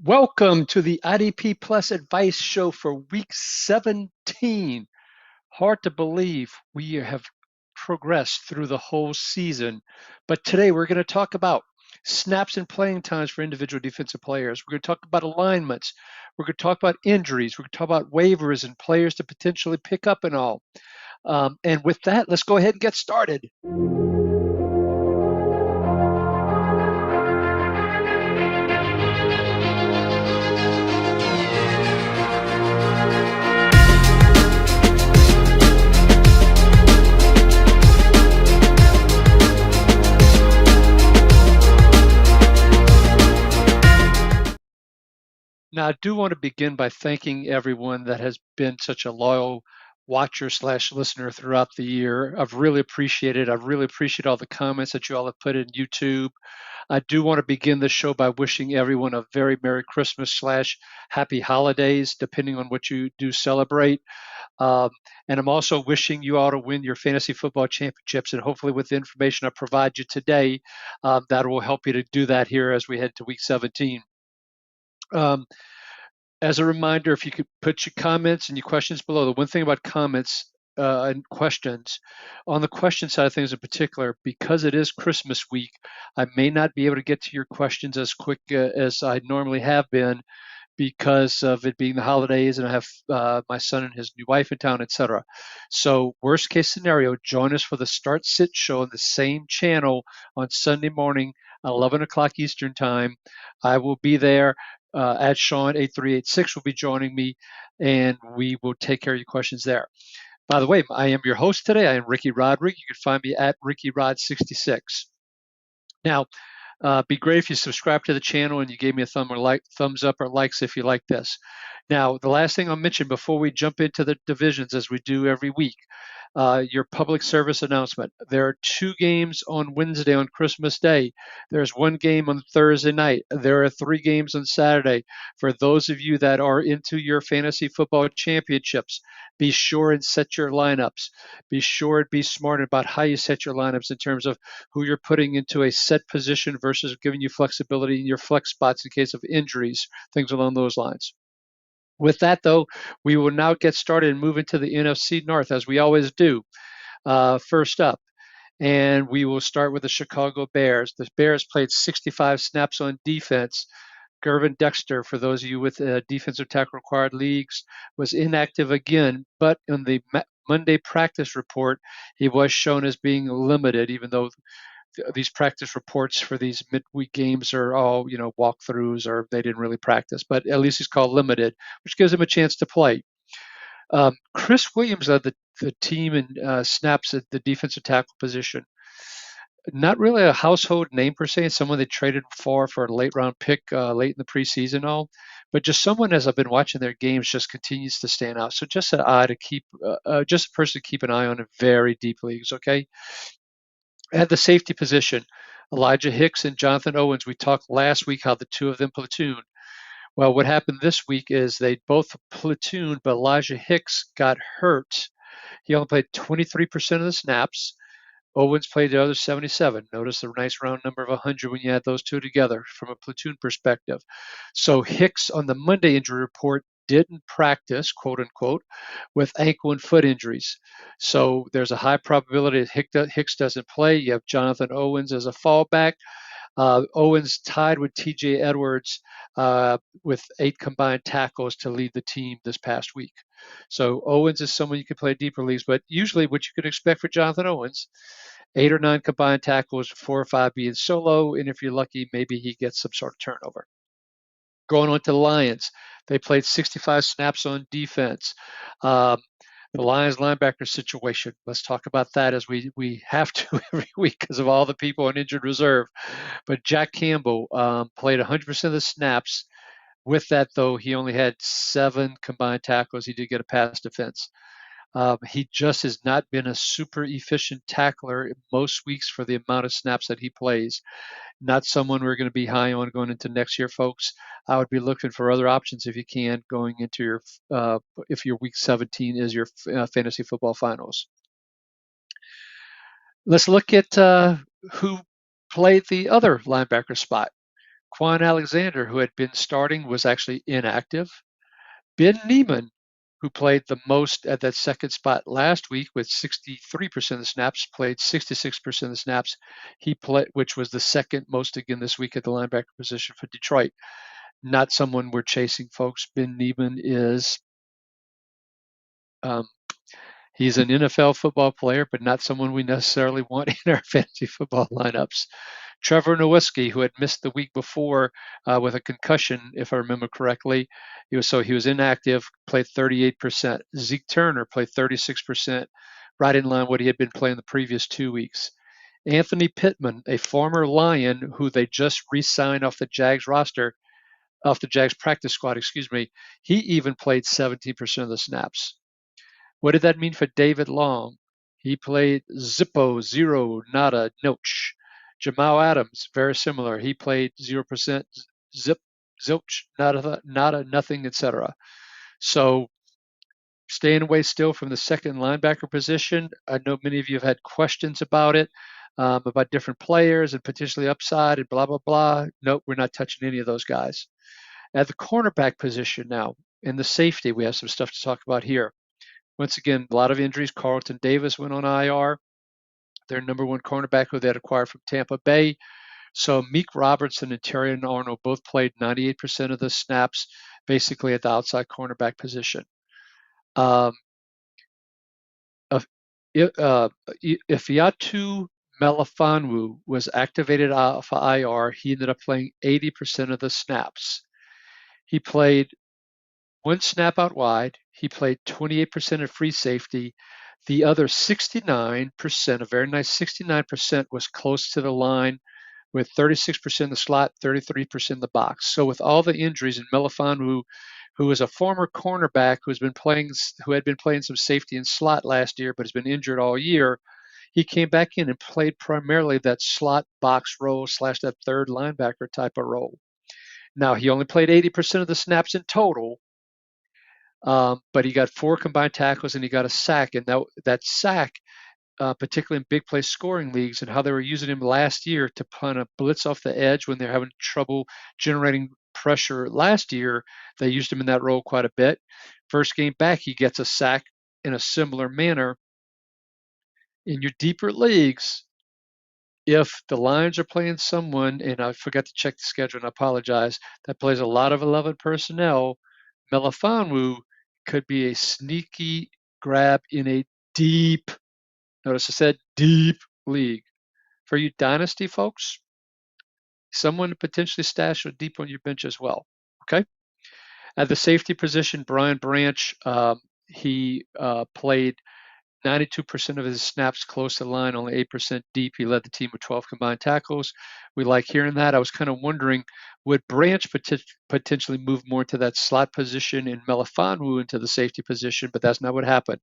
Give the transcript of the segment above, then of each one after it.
Welcome to the IDP Plus Advice Show for week 17. Hard to believe we have progressed through the whole season, but today we're going to talk about snaps and playing times for individual defensive players. We're going to talk about alignments. We're going to talk about injuries. We're going to talk about waivers and players to potentially pick up and all. And with that, let's go ahead and get started. Now, I do want to begin by thanking everyone that has been such a loyal watcher / listener throughout the year. I've really appreciated it. I really appreciate all the comments that you all have put in YouTube. I do want to begin the show by wishing everyone a very Merry Christmas / Happy Holidays, depending on what you do celebrate. And I'm also wishing you all to win your fantasy football championships. And hopefully with the information I provide you today, that will help you to do that here as we head to week 17. As a reminder, if you could put your comments and your questions below. The one thing about comments and questions, on the question side of things in particular, because it is Christmas week, I may not be able to get to your questions as quick as I normally have been because of it being the holidays and I have my son and his new wife in town, etc. So worst case scenario, join us for the Start Sit show on the same channel on Sunday morning, 11 o'clock Eastern time. I will be there. At Sean 8386 will be joining me, and we will take care of your questions there. By the way, I am your host today. I am Ricky Roderick. You can find me at RickyRod66. Now, be great if you subscribe to the channel and you gave me a thumbs up or likes if you like this. Now, the last thing I'll mention before we jump into the divisions, as we do every week, your public service announcement. There are 2 games on Wednesday on Christmas Day. There's 1 game on Thursday night. There are 3 games on Saturday. For those of you that are into your fantasy football championships, be sure and set your lineups. Be sure and be smart about how you set your lineups in terms of who you're putting into a set position versus giving you flexibility in your flex spots in case of injuries, things along those lines. With that, though, we will now get started and move into the NFC North, as we always do. First up, and we will start with the Chicago Bears. The Bears played 65 snaps on defense. Gervin Dexter, for those of you with defensive tackle required leagues, was inactive again, but in the Monday practice report, he was shown as being limited, even though these practice reports for these midweek games are all, walkthroughs or they didn't really practice, but at least he's called limited, which gives him a chance to play. Chris Williams led the team in snaps at the defensive tackle position. Not really a household name per se, someone they traded for a late round pick late in the preseason, but just someone, as I've been watching their games, just continues to stand out. So just an eye to keep, just a person to keep an eye on in very deep leagues. Okay. At the safety position, Elijah Hicks and Jonathan Owens, we talked last week how the 2 of them platooned. Well, what happened this week is they both platooned, but Elijah Hicks got hurt. He only played 23% of the snaps. Owens played the other 77. Notice the nice round number of 100 when you add those 2 together from a platoon perspective. So Hicks on the Monday injury report didn't practice, quote unquote, with ankle and foot injuries. So there's a high probability that Hicks doesn't play. You have Jonathan Owens as a fallback. Owens tied with TJ Edwards with 8 combined tackles to lead the team this past week. So Owens is someone you can play deeper leagues, but usually what you can expect for Jonathan Owens, 8 or 9 combined tackles, 4 or 5 being solo, and if you're lucky, maybe he gets some sort of turnover. Going on to the Lions, they played 65 snaps on defense. The Lions linebacker situation, let's talk about that as we have to every week because of all the people on injured reserve. But Jack Campbell played 100% of the snaps. With that, though, he only had 7 combined tackles. He did get a pass defense. He just has not been a super efficient tackler most weeks for the amount of snaps that he plays. Not someone we're going to be high on going into next year, folks. I would be looking for other options if you can going into your if your week 17 is your fantasy football finals. Let's look at who played the other linebacker spot. Quan Alexander, who had been starting, was actually inactive. Ben Neiman, who played the most at that second spot last week with 63% of the snaps, played 66% of the snaps. He played, which was the second most again this week at the linebacker position for Detroit. Not someone we're chasing, folks. Ben Neiman is he's an NFL football player, but not someone we necessarily want in our fantasy football lineups. Trevor Nowitzki, who had missed the week before with a concussion, if I remember correctly, he was inactive, played 38%. Zeke Turner played 36%, right in line with what he had been playing the previous 2 weeks. Anthony Pittman, a former Lion who they just re-signed off the Jags practice squad, he even played 17% of the snaps. What did that mean for David Long? He played zippo, zero, nada, noch. Jamal Adams, very similar. He played 0%, zip, zilch, nada, nothing, etc. So staying away still from the second linebacker position. I know many of you have had questions about it, about different players and potentially upside and blah, blah, blah. Nope, we're not touching any of those guys. At the cornerback position now, in the safety, we have some stuff to talk about here. Once again, a lot of injuries. Carlton Davis went on IR. Their number one cornerback who they had acquired from Tampa Bay. So Meek Robertson and Terrion Arnold both played 98% of the snaps, basically at the outside cornerback position. Ifeatu Melifonwu was activated off IR. He ended up playing 80% of the snaps. He played one snap out wide. He played 28% of free safety. The other 69%, a very nice 69%, was close to the line, with 36% in the slot, 33% in the box. So with all the injuries, and Melifonwu, who is a former cornerback who had been playing some safety and slot last year, but has been injured all year, he came back in and played primarily that slot box role / that third linebacker type of role. Now, he only played 80% of the snaps in total, but he got 4 combined tackles and he got a sack. And that sack, particularly in big play scoring leagues, and how they were using him last year to kind of blitz off the edge when they're having trouble generating pressure last year, they used him in that role quite a bit. First game back, he gets a sack in a similar manner. In your deeper leagues, if the Lions are playing someone, and I forgot to check the schedule and I apologize, that plays a lot of 11 personnel, Melifonwu could be a sneaky grab in a deep, notice I said deep league. For you dynasty folks, someone to potentially stash deep on your bench as well, okay? At the safety position, Brian Branch, he played 92% of his snaps close to the line, only 8% deep. He led the team with 12 combined tackles. We like hearing that. I was kind of wondering, would Branch potentially move more to that slot position and Melifonwu into the safety position? But that's not what happened.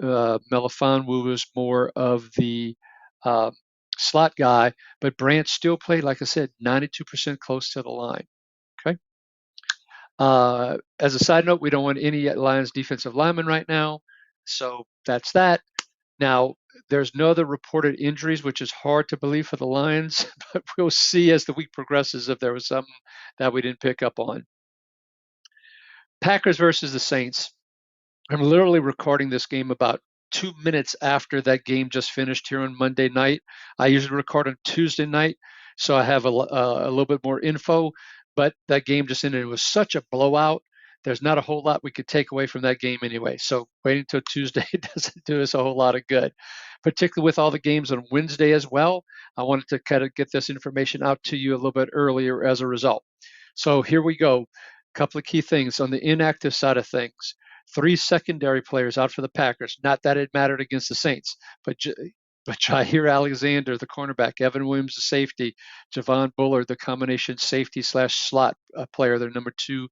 Melifonwu was more of the slot guy, but Branch still played, like I said, 92% close to the line. Okay. As a side note, we don't want any Lions defensive linemen right now. So that's that. Now, there's no other reported injuries, which is hard to believe for the Lions, but we'll see as the week progresses if there was something that we didn't pick up on. Packers versus the Saints. I'm literally recording this game about 2 minutes after that game just finished here on Monday night. I usually record on Tuesday night, so I have a little bit more info, but that game just ended. It was such a blowout. There's not a whole lot we could take away from that game anyway. So waiting until Tuesday doesn't do us a whole lot of good, particularly with all the games on Wednesday as well. I wanted to kind of get this information out to you a little bit earlier as a result. So here we go. A couple of key things on the inactive side of things. 3 secondary players out for the Packers. Not that it mattered against the Saints, but Jair Alexander, the cornerback, Evan Williams, the safety, Javon Bullard, the combination safety / slot player, their number 2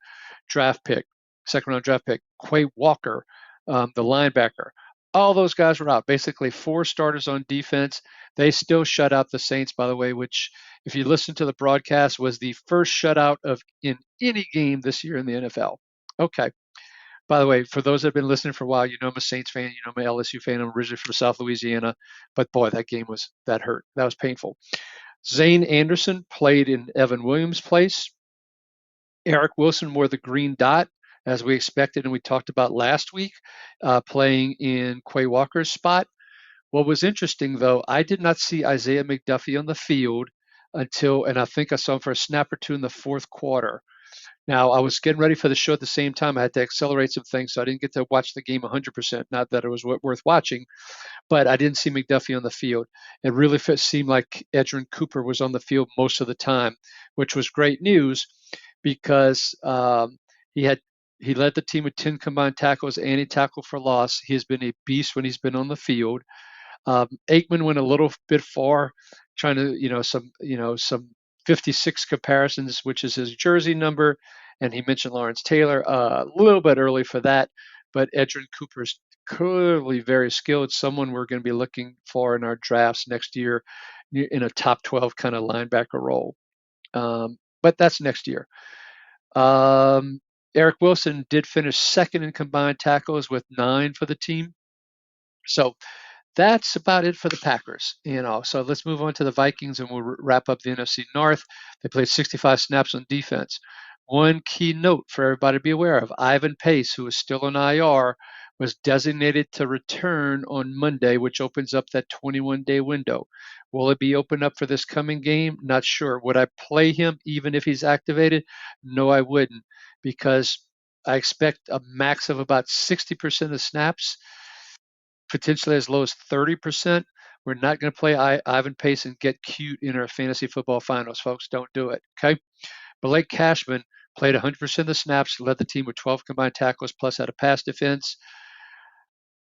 draft pick, second round draft pick, Quay Walker, the linebacker. All those guys were out. Basically 4 starters on defense. They still shut out the Saints, by the way, which, if you listen to the broadcast, was the first shutout in any game this year in the NFL. Okay. By the way, for those that have been listening for a while, you know I'm a Saints fan, you know I'm an LSU fan. I'm originally from South Louisiana, but boy, that game that hurt. That was painful. Zane Anderson played in Evan Williams' place. Eric Wilson wore the green dot, as we expected and we talked about last week, playing in Quay Walker's spot. What was interesting, though, I did not see Isaiah McDuffie on the field until, and I think I saw him for a snap or two in the fourth quarter. Now, I was getting ready for the show at the same time. I had to accelerate some things, so I didn't get to watch the game 100%. Not that it was worth watching, but I didn't see McDuffie on the field. It really seemed like Edgerrin Cooper was on the field most of the time, which was great news because he had he led the team with 10 combined tackles and a tackle for loss. He has been a beast when he's been on the field. Aikman went a little bit far, trying to some 56 comparisons, which is his jersey number, and he mentioned Lawrence Taylor a little bit early for that. But Edgerrin Cooper is clearly very skilled. Someone we're going to be looking for in our drafts next year in a top 12 kind of linebacker role. But that's next year. Eric Wilson did finish second in combined tackles with 9 for the team. So that's about it for the Packers. So let's move on to the Vikings and we'll wrap up the NFC North. They played 65 snaps on defense. One key note for everybody to be aware of: Ivan Pace, who is still on IR, was designated to return on Monday, which opens up that 21-day window. Will it be opened up for this coming game? Not sure. Would I play him even if he's activated? No, I wouldn't, because I expect a max of about 60% of snaps, potentially as low as 30%. We're not going to play Ivan Pace and get cute in our fantasy football finals, folks. Don't do it, okay? Blake Cashman played 100% of the snaps, led the team with 12 combined tackles, plus had a pass defense.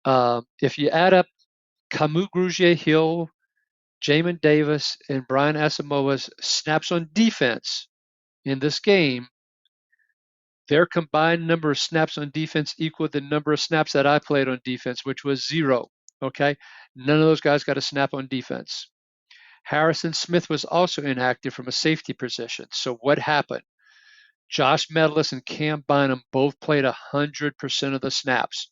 If you add up Camus Grugier-Hill, Jamin Davis, and Brian Asamoah's snaps on defense in this game, their combined number of snaps on defense equaled the number of snaps that I played on defense, which was 0. Okay, none of those guys got a snap on defense. Harrison Smith was also inactive from a safety position. So what happened? Josh Metellus and Cam Bynum both played 100% of the snaps.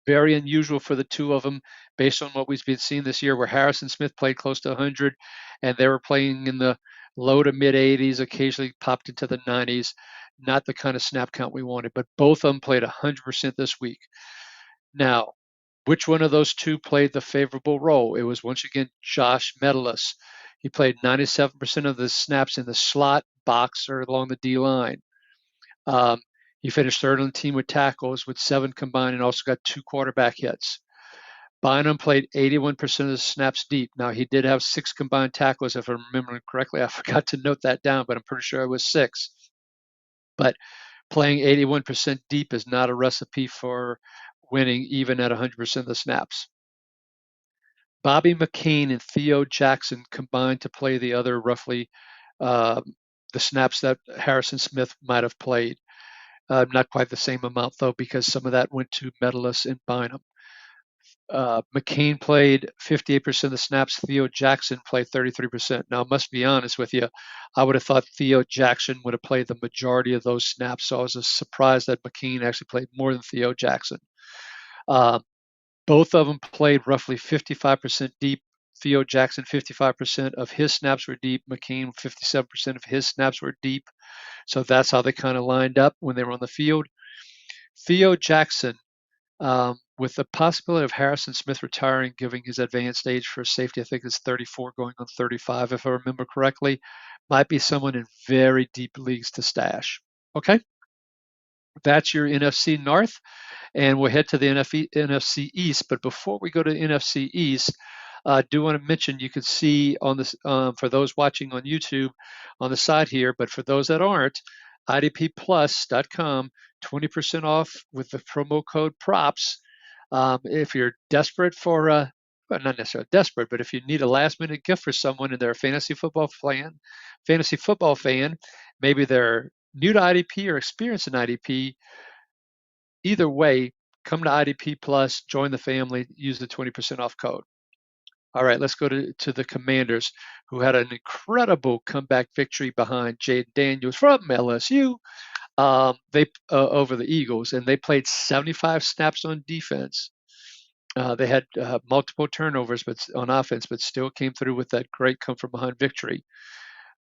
Very unusual for the two of them based on what we've been seeing this year, where Harrison Smith played close to 100 and they were playing in the low to mid 80s, occasionally popped into the 90s. Not the kind of snap count we wanted, but both of them played 100% this week. Now, which one of those two played the favorable role? It was once again Josh Metellus. He played 97% of the snaps in the slot, box, or along the D line. He finished third on the team with tackles with 7 combined and also got 2 quarterback hits. Bynum played 81% of the snaps deep. Now, he did have 6 combined tackles, if I'm remembering correctly. I forgot to note that down, but I'm pretty sure it was 6. But playing 81% deep is not a recipe for winning, even at 100% of the snaps. Bobby McCain and Theo Jackson combined to play the other roughly the snaps that Harrison Smith might have played. Not quite the same amount, though, because some of that went to Metellus and Bynum. McCain played 58% of the snaps. Theo Jackson played 33%. Now, I must be honest with you, I would have thought Theo Jackson would have played the majority of those snaps, so I was surprised that McCain actually played more than Theo Jackson. Both of them played roughly 55% deep. Theo Jackson, 55% of his snaps were deep. McCain, 57% of his snaps were deep. So that's how they kind of lined up when they were on the field. Theo Jackson, with the possibility of Harrison Smith retiring, giving his advanced age for safety, I think it's 34 going on 35, if I remember correctly, might be someone in very deep leagues to stash. Okay, that's your NFC North, and we'll head to the NFC East. But before we go to NFC East, I do want to mention, you can see on this, for those watching on YouTube on the side here, but for those that aren't, idpplus.com, 20% off with the promo code PROPS. If you're desperate for, well, not necessarily desperate, but if you need a last-minute gift for someone and they're a fantasy football fan, maybe they're new to IDP or experienced in IDP, either way, come to IDP Plus, join the family, use the 20% off code. All right, let's go to the Commanders, who had an incredible comeback victory behind Jaden Daniels from LSU. They over the Eagles, and they played 75 snaps on defense. They had multiple turnovers, but on offense, but still came through with that great come from behind victory.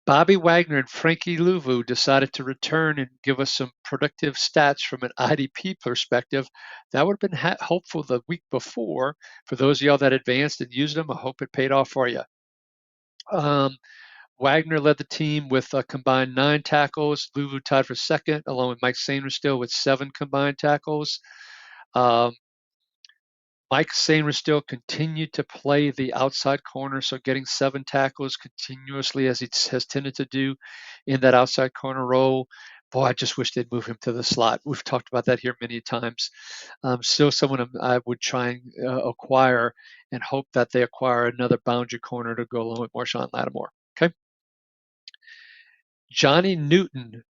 Bobby Wagner and Frankie Louvu decided to return and give us some productive stats from an IDP perspective. That would have been hopeful the week before. For those of y'all that advanced and used them, I hope it paid off for you. Wagner led the team with a combined 9 tackles. Louvu tied for second, along with Mike Sainristil with 7 combined tackles. Um, Mike Sainristil continued to play the outside corner, so getting 7 tackles continuously as he has tended to do in that outside corner role. Boy, I just wish they'd move him to the slot. We've talked about that here many times. Still someone I would try and acquire and hope that they acquire another boundary corner to go along with Marshawn Lattimore. Okay. Johnny Newton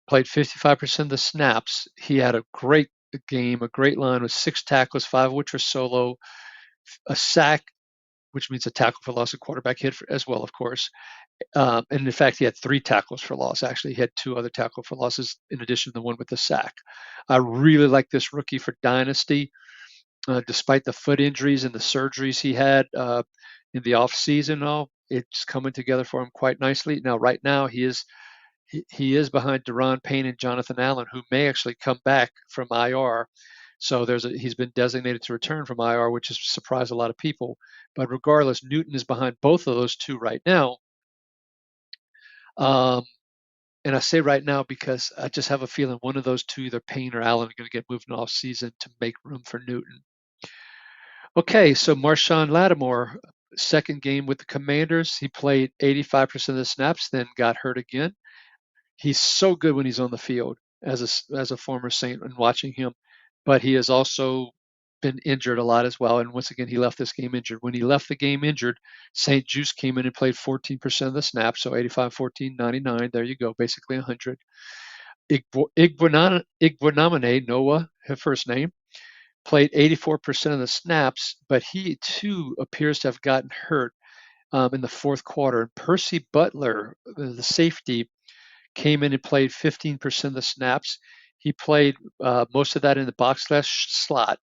played 55% of the snaps. He had a great game, a great line with 6 tackles, 5 of which were solo, a sack, which means a tackle for loss, a quarterback hit as well, of course. And in fact, he had 3 tackles for loss. Actually, he had 2 other tackle for losses in addition to the one with the sack. I really like this rookie for Dynasty, despite the foot injuries and the surgeries he had in the offseason. It's coming together for him quite nicely. Now, right now, he is behind Deron Payne and Jonathan Allen, who may actually come back from IR. So he's been designated to return from IR, which has surprised a lot of people. But regardless, Newton is behind both of those 2 right now. And I say right now because I just have a feeling one of those 2, either Payne or Allen, are going to get moved in off season to make room for Newton. Okay, so Marshawn Lattimore, second game with the Commanders, he played 85% of the snaps, then got hurt again. He's so good when he's on the field as a former Saint and watching him, but he has also been injured a lot as well. And once again, he left this game injured. When he left the game injured, St. Juice came in and played 14% of the snaps, so 85, 14, 99. There you go, basically 100. Igbonomine, Noah, her first name, played 84% of the snaps, but he too appears to have gotten hurt in the fourth quarter. And Percy Butler, the safety, came in and played 15% of the snaps. He played most of that in the box/slot.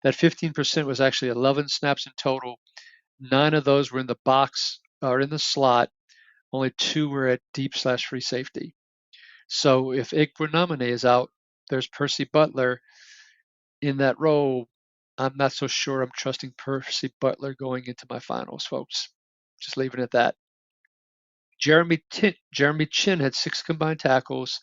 That 15% was actually 11 snaps in total. 9 of those were in the box or in the slot. Only 2 were at deep/free safety. So if Igbonomine is out, there's Percy Butler in that role. I'm not so sure I'm trusting Percy Butler going into my finals, folks. Just leaving it at that. Jeremy Chin had 6 combined tackles.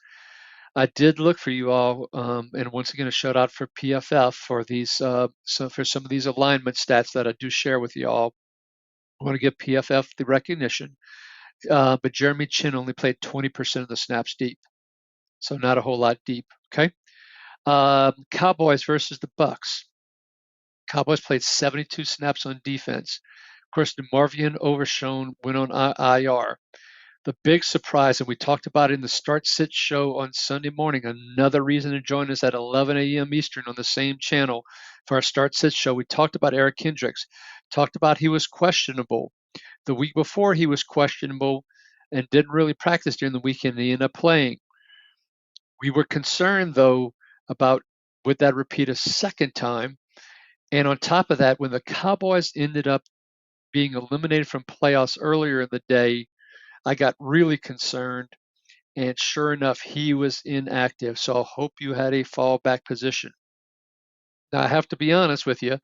I did look for you all, and once again, a shout out for PFF for these. For some of these alignment stats that I do share with you all. I want to give PFF the recognition, but Jeremy Chin only played 20% of the snaps deep, so not a whole lot deep. Okay, Cowboys versus the Bucks. Cowboys played 72 snaps on defense. Of course, DeMarvion Overshown went on IR. The big surprise, and we talked about it in the Start Sit show on Sunday morning, another reason to join us at 11 a.m. Eastern on the same channel for our Start Sit show. We talked about Eric Kendricks, talked about he was questionable. The week before, he was questionable and didn't really practice during the weekend, and he ended up playing. We were concerned, though, about would that repeat a second time. And on top of that, when the Cowboys ended up being eliminated from playoffs earlier in the day, I got really concerned, and sure enough, he was inactive. So I hope you had a fallback position. Now, I have to be honest with you.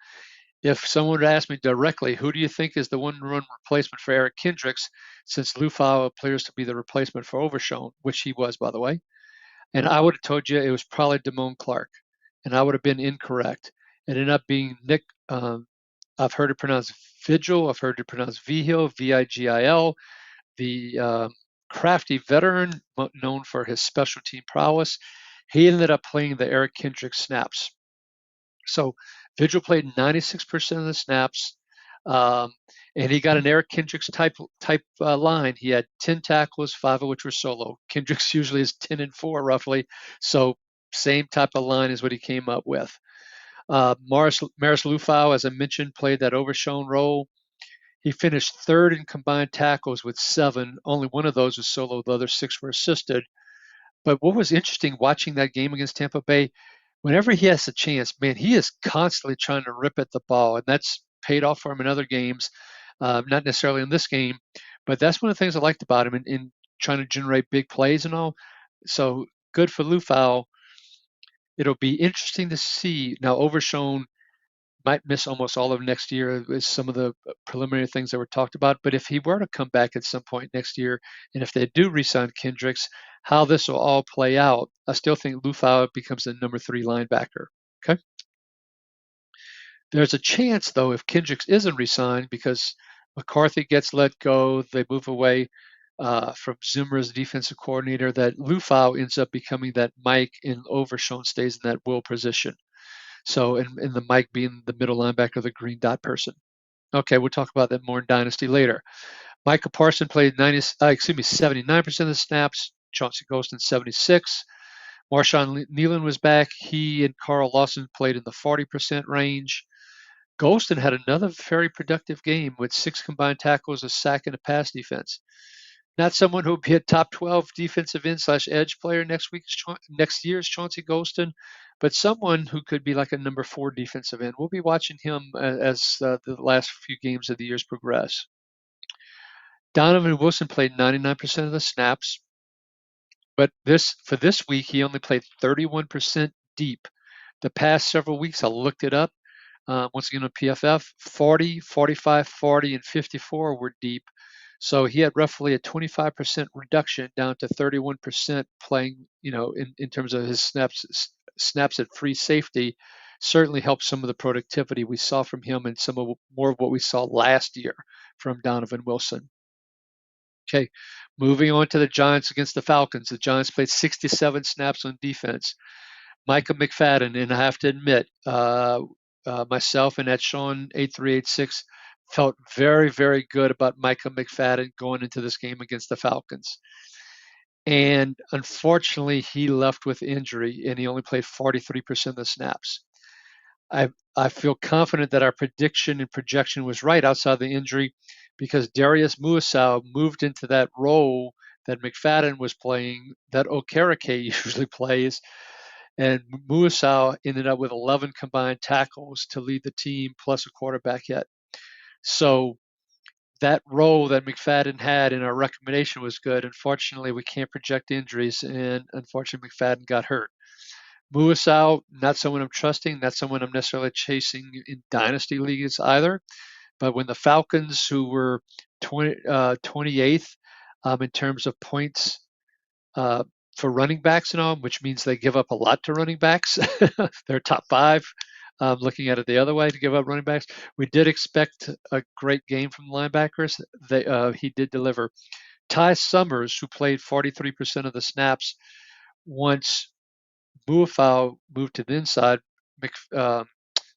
If someone would ask me directly, who do you think is the one-run replacement for Eric Kendricks, since Lufau appears to be the replacement for Overshown, which he was, by the way, and I would have told you it was probably Damone Clark, and I would have been incorrect. It ended up being Nick. I've heard it pronounced Vigil. I've heard it pronounced Vigil, Vigil. The crafty veteran known for his special team prowess. He ended up playing the Eric Kendricks snaps. So Vigil played 96% of the snaps, and he got an Eric Kendricks type line. He had 10 tackles, 5 of which were solo. Kendricks usually is 10 and 4 roughly, so same type of line is what he came up with. Maris Lufau, as I mentioned, played that Overshown role. He finished third in combined tackles with 7. Only one of those was solo. The other 6 were assisted. But what was interesting watching that game against Tampa Bay whenever he has a chance, man, he is constantly trying to rip at the ball, and that's paid off for him in other games. Not necessarily in this game, but that's one of the things I liked about him in trying to generate big plays and all. So good for Lufau. It'll be interesting to see. Now, Overshown might miss almost all of next year with some of the preliminary things that were talked about. But if he were to come back at some point next year, and if they do re-sign Kendricks, how this will all play out, I still think Lufau becomes the number 3 linebacker. Okay. There's a chance, though, if Kendricks isn't re-signed because McCarthy gets let go, they move away from Zimmer as defensive coordinator, that Lufau ends up becoming that Mike, and Overshown stays in that will position. So, and the Mike being the middle linebacker, the green dot person. Okay, we'll talk about that more in Dynasty later. Micah Parson played 79% of the snaps. Chauncey Golston 76. Marshawn Nealon was back. He and Carl Lawson played in the 40% range. Golston had another very productive game with 6 combined tackles, a sack, and a pass defense. Not someone who will be a top 12 defensive end/edge player next year's Chauncey Golston, but someone who could be like a number 4 defensive end. We'll be watching him as the last few games of the years progress. Donovan Wilson played 99% of the snaps, but for this week, he only played 31% deep. The past several weeks, I looked it up. Once again on PFF, 40, 45, 40, and 54 were deep. So he had roughly a 25% reduction down to 31% playing, in terms of his snaps at free safety. Certainly helped some of the productivity we saw from him and more of what we saw last year from Donovan Wilson. Okay, moving on to the Giants against the Falcons. The Giants played 67 snaps on defense. Micah McFadden, and I have to admit, myself and at Sean 8386 felt very, very good about Micah McFadden going into this game against the Falcons. And unfortunately, he left with injury, and he only played 43% of the snaps. I feel confident that our prediction and projection was right outside the injury, because Darius Muasau moved into that role that McFadden was playing, that Okereke usually plays, and Muasau ended up with 11 combined tackles to lead the team, plus a quarterback hit. So that role that McFadden had in our recommendation was good. Unfortunately, we can't project injuries, and unfortunately, McFadden got hurt. Muasau, not someone I'm trusting, not someone I'm necessarily chasing in dynasty leagues either. But when the Falcons, who were 28th in terms of points for running backs and all, which means they give up a lot to running backs, they're top 5. Looking at it the other way, to give up running backs, we did expect a great game from the linebackers. He did deliver. Ty Summers, who played 43% of the snaps, once Muafau moved to the inside,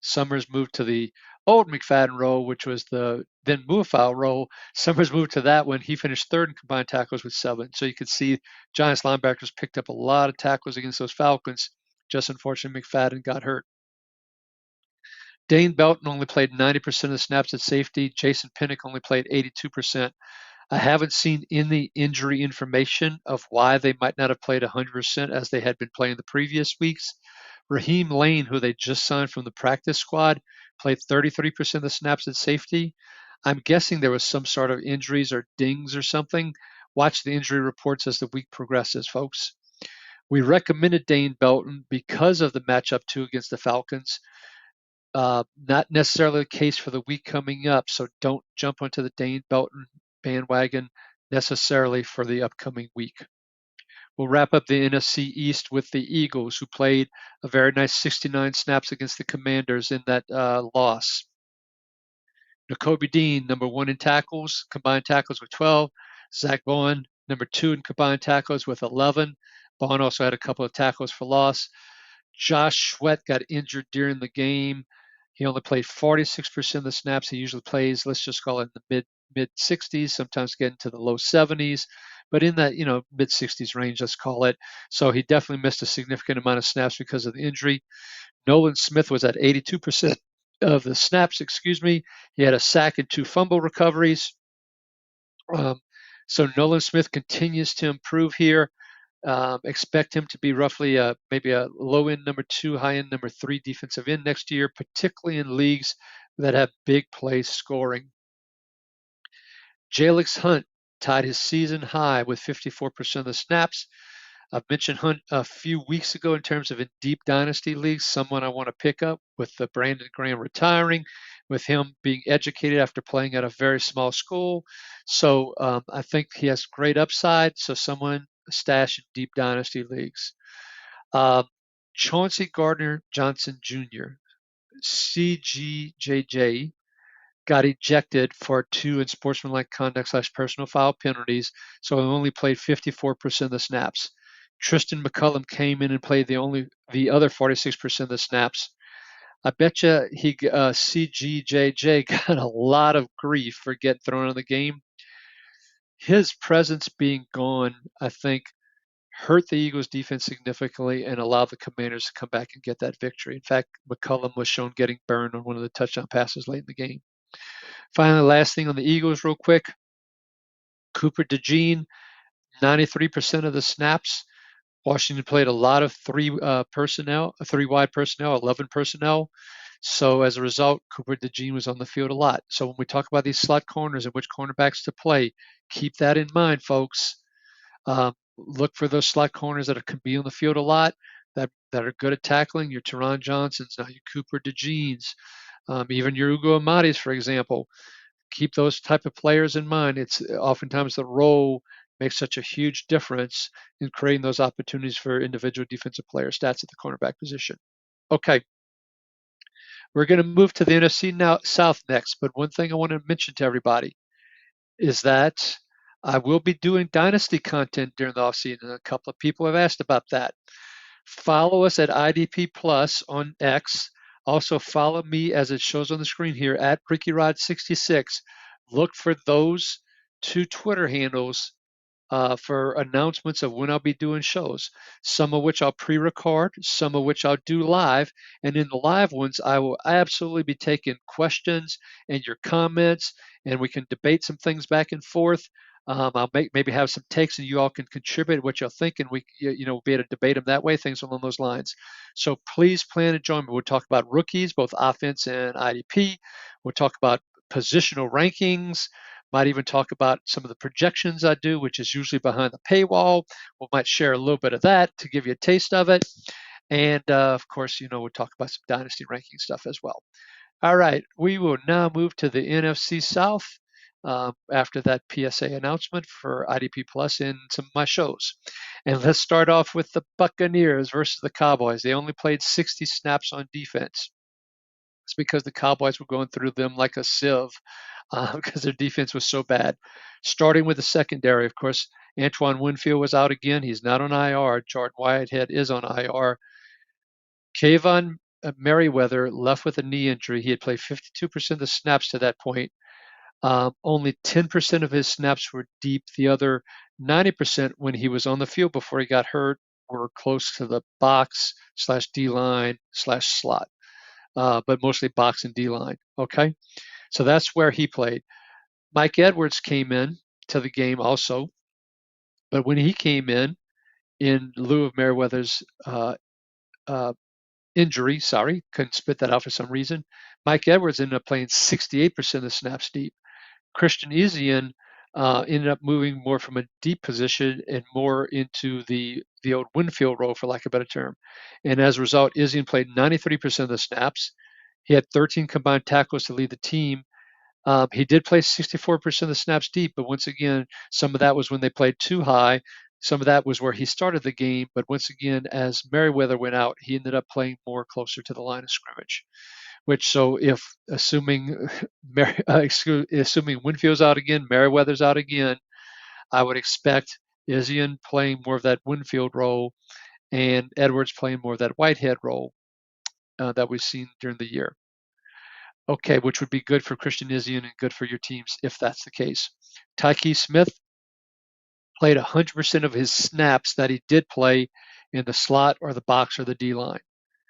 Summers moved to the old McFadden role, which was the then Muafau role. Summers moved to that one. He finished 3rd in combined tackles with 7. So you could see Giants linebackers picked up a lot of tackles against those Falcons. Just unfortunately, McFadden got hurt. Dane Belton only played 90% of the snaps at safety. Jason Pinnock only played 82%. I haven't seen any injury information of why they might not have played 100% as they had been playing the previous weeks. Raheem Lane, who they just signed from the practice squad, played 33% of the snaps at safety. I'm guessing there was some sort of injuries or dings or something. Watch the injury reports as the week progresses, folks. We recommended Dane Belton because of the matchup 2 against the Falcons. Not necessarily the case for the week coming up, so don't jump onto the Dane Belton bandwagon necessarily for the upcoming week. We'll wrap up the NFC East with the Eagles, who played a very nice 69 snaps against the Commanders in that loss. Nakobe Dean, number 1 in tackles, combined tackles with 12. Zach Bowen, number 2 in combined tackles with 11. Bowen also had a couple of tackles for loss. Josh Sweat got injured during the game. He only played 46% of the snaps. He usually plays, let's just call it in the mid 60s, sometimes getting to the low 70s, but in that mid 60s range, let's call it. So he definitely missed a significant amount of snaps because of the injury. Nolan Smith was at 82% of the snaps. He had a sack and 2 fumble recoveries. So Nolan Smith continues to improve here. Expect him to be roughly maybe a low-end number 2, high-end number 3 defensive end next year, particularly in leagues that have big play scoring. Jalix Hunt tied his season high with 54% of the snaps. I've mentioned Hunt a few weeks ago in terms of in deep dynasty leagues, someone I want to pick up with the Brandon Graham retiring, with him being educated after playing at a very small school. So I think he has great upside. So someone stash in deep dynasty leagues. Chauncey Gardner Johnson Jr., CGJJ, got ejected for 2 unsportsmanlike conduct / personal foul penalties, so he only played 54% of the snaps. Tristan McCullum came in and played the other 46% of the snaps. I bet you CGJJ got a lot of grief for getting thrown out of the game. His presence being gone, I think, hurt the Eagles defense significantly and allowed the Commanders to come back and get that victory. In fact, McCullum was shown getting burned on one of the touchdown passes late in the game. Finally, last thing on the Eagles real quick, Cooper DeJean, 93% of the snaps. Washington played a lot of three wide personnel, 11 personnel. So as a result, Cooper DeJean was on the field a lot. So when we talk about these slot corners and which cornerbacks to play, keep that in mind, folks. Look for those slot corners that can be on the field a lot, that are good at tackling. Your Teron Johnsons, now your Cooper DeJeans, even your Ugo Amatis, for example. Keep those type of players in mind. It's oftentimes the role makes such a huge difference in creating those opportunities for individual defensive player stats at the cornerback position. Okay, we're going to move to the NFC South next, but one thing I want to mention to everybody is that I will be doing dynasty content during the offseason. A couple of people have asked about that. Follow us at IDP Plus on X. Also follow me as it shows on the screen here at RickyRod66. Look for those 2 Twitter handles for announcements of when I'll be doing shows, some of which I'll pre-record, some of which I'll do live. And in the live ones, I will absolutely be taking questions and your comments, and we can debate some things back and forth. I'll maybe have some takes, and you all can contribute what you'll think, and we we'll be able to debate them that way, things along those lines. So please plan to join me. We'll talk about rookies, both offense and IDP. We'll talk about positional rankings. Might even talk about some of the projections I do, which is usually behind the paywall. We might share a little bit of that to give you a taste of it. And of course, we'll talk about some dynasty ranking stuff as well. All right, we will now move to the NFC South after that PSA announcement for IDP Plus in some of my shows. And let's start off with the Buccaneers versus the Cowboys. They only played 60 snaps on defense. It's because the Cowboys were going through them like a sieve because their defense was so bad. Starting with the secondary, of course, Antoine Winfield was out again. He's not on IR. Jordan Whitehead is on IR. Kayvon Merriweather left with a knee injury. He had played 52% of the snaps to that point. Only 10% of his snaps were deep. The other 90% when he was on the field before he got hurt were close to the box / D-line / slot. But mostly box and D-line, okay? So that's where he played. Mike Edwards came in to the game also, but when he came in lieu of Merriweather's injury, couldn't spit that out for some reason, Mike Edwards ended up playing 68% of the snaps deep. Christian Ezien ended up moving more from a deep position and more into the old Winfield role, for lack of a better term. And as a result, Ezien played 93% of the snaps. He had 13 combined tackles to lead the team. He did play 64% of the snaps deep, but once again, some of that was when they played too high. Some of that was where he started the game, but once again, as Merriweather went out, he ended up playing more closer to the line of scrimmage. If assuming Winfield's out again, Merriweather's out again, I would expect Ezien playing more of that Winfield role and Edwards playing more of that Whitehead role that we've seen during the year. Okay, which would be good for Christian Ezien and good for your teams if that's the case. Tyke Smith played 100% of his snaps that he did play in the slot or the box or the D-line.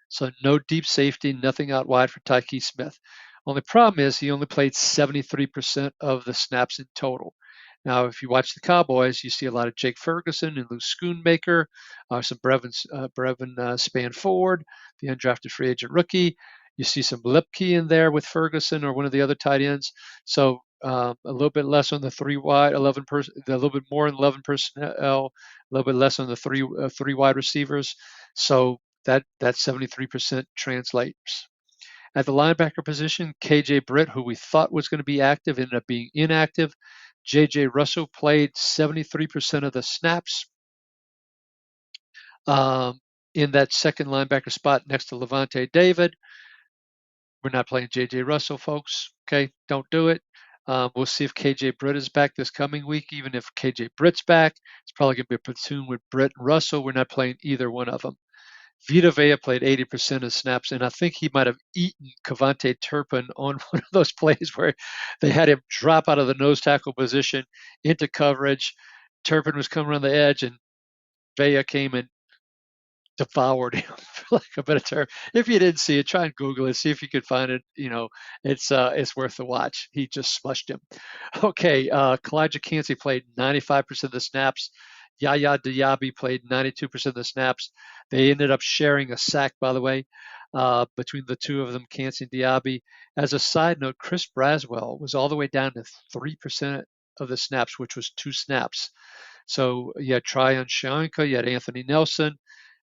So no deep safety, nothing out wide for Tyke Smith. Only problem is he only played 73% of the snaps in total. Now, if you watch the Cowboys, you see a lot of Jake Ferguson and Lou Schoonmaker, some Brevin Spanford, the undrafted free agent rookie. You see some Lipke in there with Ferguson or one of the other tight ends. So a little bit less on the three wide, 11 person, a little bit more in 11 personnel, a little bit less on the three wide receivers. So that 73% translates. At the linebacker position, KJ Britt, who we thought was going to be active, ended up being inactive. JJ Russell played 73% of the snaps in that second linebacker spot next to Levante David. We're not playing JJ Russell, folks. Okay, don't do it. We'll see if KJ Britt is back this coming week. Even if KJ Britt's back, it's probably going to be a platoon with Britt and Russell. We're not playing either one of them. Vita Vea played 80% of snaps, and I think he might have eaten Cavante Turpin on one of those plays where they had him drop out of the nose tackle position into coverage. Turpin was coming around the edge, and Vea came and devoured him, for lack of a better term. If you didn't see it, try and Google it, see if you could find it. It's worth the watch. He just smushed him. Okay, Kalijah Cansey played 95% of the snaps. Yaya Diaby played 92% of the snaps. They ended up sharing a sack, by the way, between the two of them, Cansey and Diaby. As a side note, Chris Braswell was all the way down to 3% of the snaps, which was 2 snaps. So you had Tryon Shionka, you had Anthony Nelson.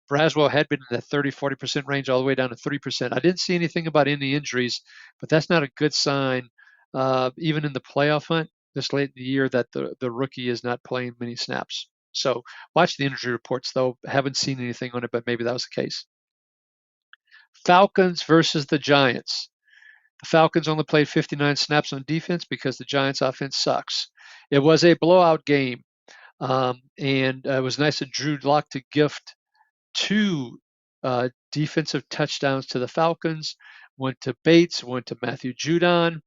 Braswell had been in the 30-40% range all the way down to 3%. I didn't see anything about any injuries, but that's not a good sign, even in the playoff hunt this late in the year, that the rookie is not playing many snaps. So watch the injury reports, though. Haven't seen anything on it, but maybe that was the case. Falcons versus the Giants. The Falcons only played 59 snaps on defense because the Giants' offense sucks. It was a blowout game, and it was nice of Drew Lock to gift 2 defensive touchdowns to the Falcons, one to Bates, one to Matthew Judon.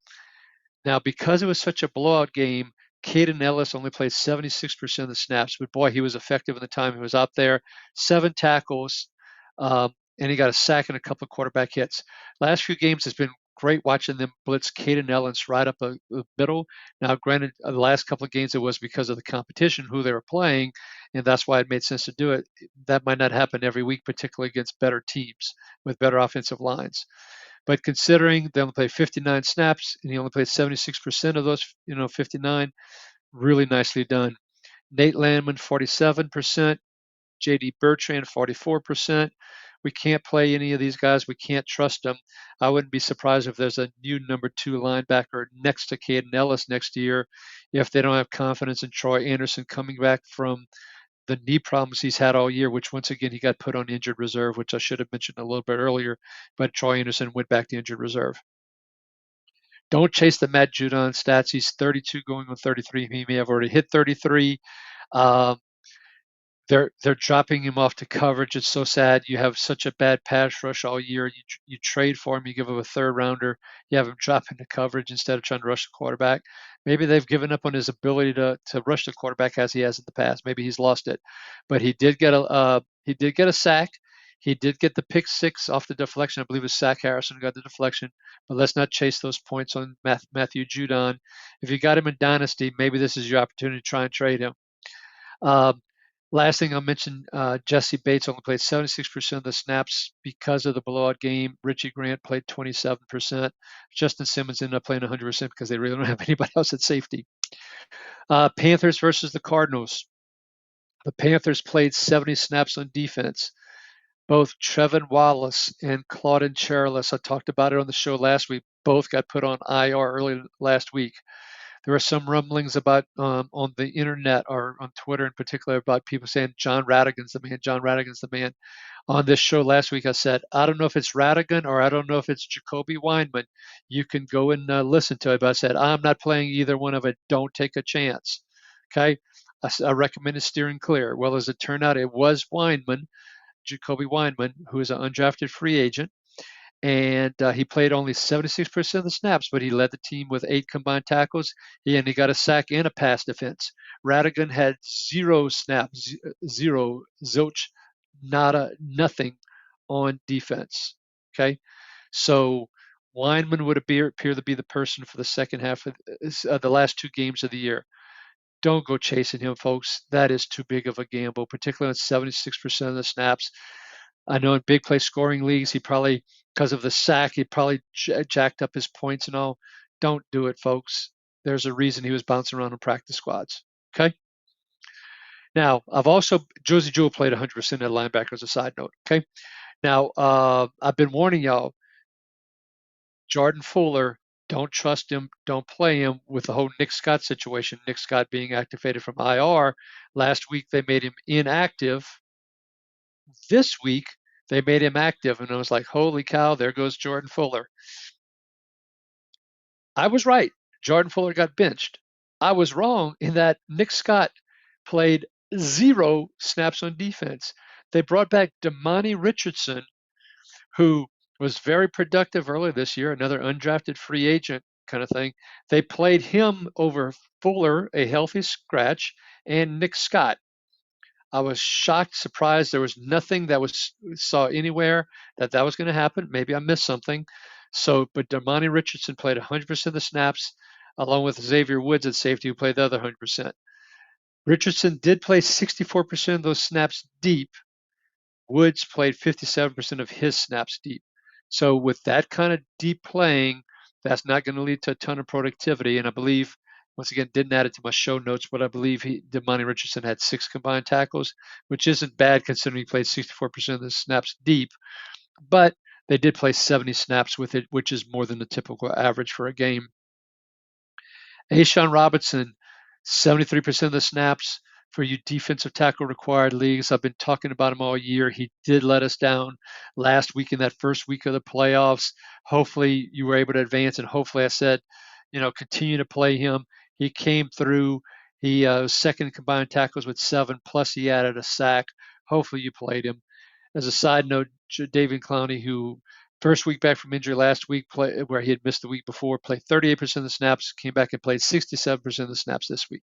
Now, because it was such a blowout game, Caden Ellis only played 76% of the snaps, but boy, he was effective in the time he was out there. 7 tackles, and he got a sack and a couple of quarterback hits. Last few games has been great watching them blitz Caden Ellis right up the middle. Now, granted, the last couple of games it was because of the competition, who they were playing, and that's why it made sense to do it. That might not happen every week, particularly against better teams with better offensive lines. But considering they only played 59 snaps and he only played 76% of those, 59, really nicely done. Nate Landman, 47%. JD Bertrand, 44%. We can't play any of these guys. We can't trust them. I wouldn't be surprised if there's a new number 2 linebacker next to Caden Ellis next year if they don't have confidence in Troy Anderson coming back from the knee problems he's had all year, which once again he got put on injured reserve, which I should have mentioned a little bit earlier, but Troy Anderson went back to injured reserve. Don't chase the Matt Judon stats. He's 32 going on 33. He may have already hit 33. They're dropping him off to coverage. It's so sad. You have such a bad pass rush all year. You trade for him. You give him a 3rd rounder. You have him drop into coverage instead of trying to rush the quarterback. Maybe they've given up on his ability to rush the quarterback as he has in the past. Maybe he's lost it. But he did get a sack. He did get the pick 6 off the deflection. I believe it was Zach Harrison who got the deflection. But let's not chase those points on Matthew Judon. If you got him in Dynasty, maybe this is your opportunity to try and trade him. Last thing I'll mention, Jesse Bates only played 76% of the snaps because of the blowout game. Richie Grant played 27%. Justin Simmons ended up playing 100% because they really don't have anybody else at safety. Panthers versus the Cardinals. The Panthers played 70 snaps on defense. Both Trevin Wallace and Claudin Charles, I talked about it on the show last week, both got put on IR early last week. There were some rumblings about on the internet or on Twitter in particular about people saying John Radigan's the man. John Radigan's the man. On this show last week, I said, I don't know if it's Radigan or I don't know if it's Jacoby Weinman. You can go and listen to it. But I said, I'm not playing either one of it. Don't take a chance. Okay. I recommended steering clear. Well, as it turned out, it was Weinman, Jacoby Weinman, who is an undrafted free agent. And he played only 76% of the snaps, but he led the team with 8 combined tackles, and he got a sack and a pass defense. Radigan had 0 snaps, 0, zilch, nada, nothing on defense. Okay, so Weinman would appear to be the person for the second half of the last 2 games of the year. don't go chasing him, folks. That is too big of a gamble, particularly on 76% of the snaps. I know in big play scoring leagues, he probably, because of the sack, he probably jacked up his points and all. Don't do it, folks. There's a reason he was bouncing around in practice squads. Okay. Now, I've also, Josie Jewell played 100% at linebacker as a side note. Okay. Now, I've been warning y'all, Jordan Fuller, don't trust him, don't play him with the whole Nick Scott situation. Nick Scott being activated from IR. Last week, they made him inactive. This week, they made him active, and I was like, holy cow, there goes Jordan Fuller. I was right. Jordan Fuller got benched. I was wrong in that Nick Scott played 0 snaps on defense. They brought back Damani Richardson, who was very productive earlier this year, another undrafted free agent kind of thing. They played him over Fuller, a healthy scratch, and Nick Scott. I was shocked, surprised. There was nothing that was saw anywhere that was going to happen. Maybe I missed something. So, but Damani Richardson played 100% of the snaps, along with Xavier Woods at safety, who played the other 100%. Richardson did play 64% of those snaps deep. Woods played 57% of his snaps deep. So with that kind of deep playing, that's not going to lead to a ton of productivity. And I believe, once again, didn't add it to my show notes, but I believe Damani Richardson had 6 combined tackles, which isn't bad considering he played 64% of the snaps deep. But they did play 70 snaps with it, which is more than the typical average for a game. A'Shawn Robinson, 73% of the snaps for you defensive tackle required leagues. I've been talking about him all year. He did let us down last week in that first week of the playoffs. Hopefully you were able to advance, and hopefully I said, continue to play him. He came through. He was second in combined tackles with 7, plus he added a sack. Hopefully you played him. As a side note, David Clowney, who first week back from injury last week, where he had missed the week before, played 38% of the snaps, came back and played 67% of the snaps this week.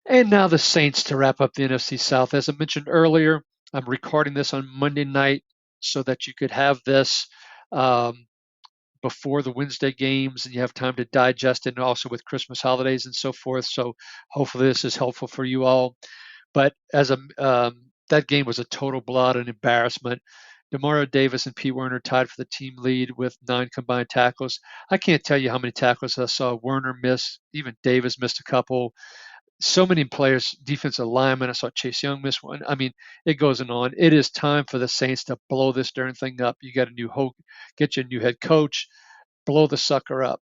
And now the Saints to wrap up the NFC South. As I mentioned earlier, I'm recording this on Monday night so that you could have this before the Wednesday games and you have time to digest it, and also with Christmas holidays and so forth. So hopefully this is helpful for you all. But that game was a total blowout and embarrassment. Demario Davis and Pete Werner tied for the team lead with 9 combined tackles. I can't tell you how many tackles I saw Werner miss. Even Davis missed a couple. So many players, defensive linemen. I saw Chase Young miss one. I mean, it goes on. It is time for the Saints to blow this darn thing up. You got get you a new head coach, blow the sucker up,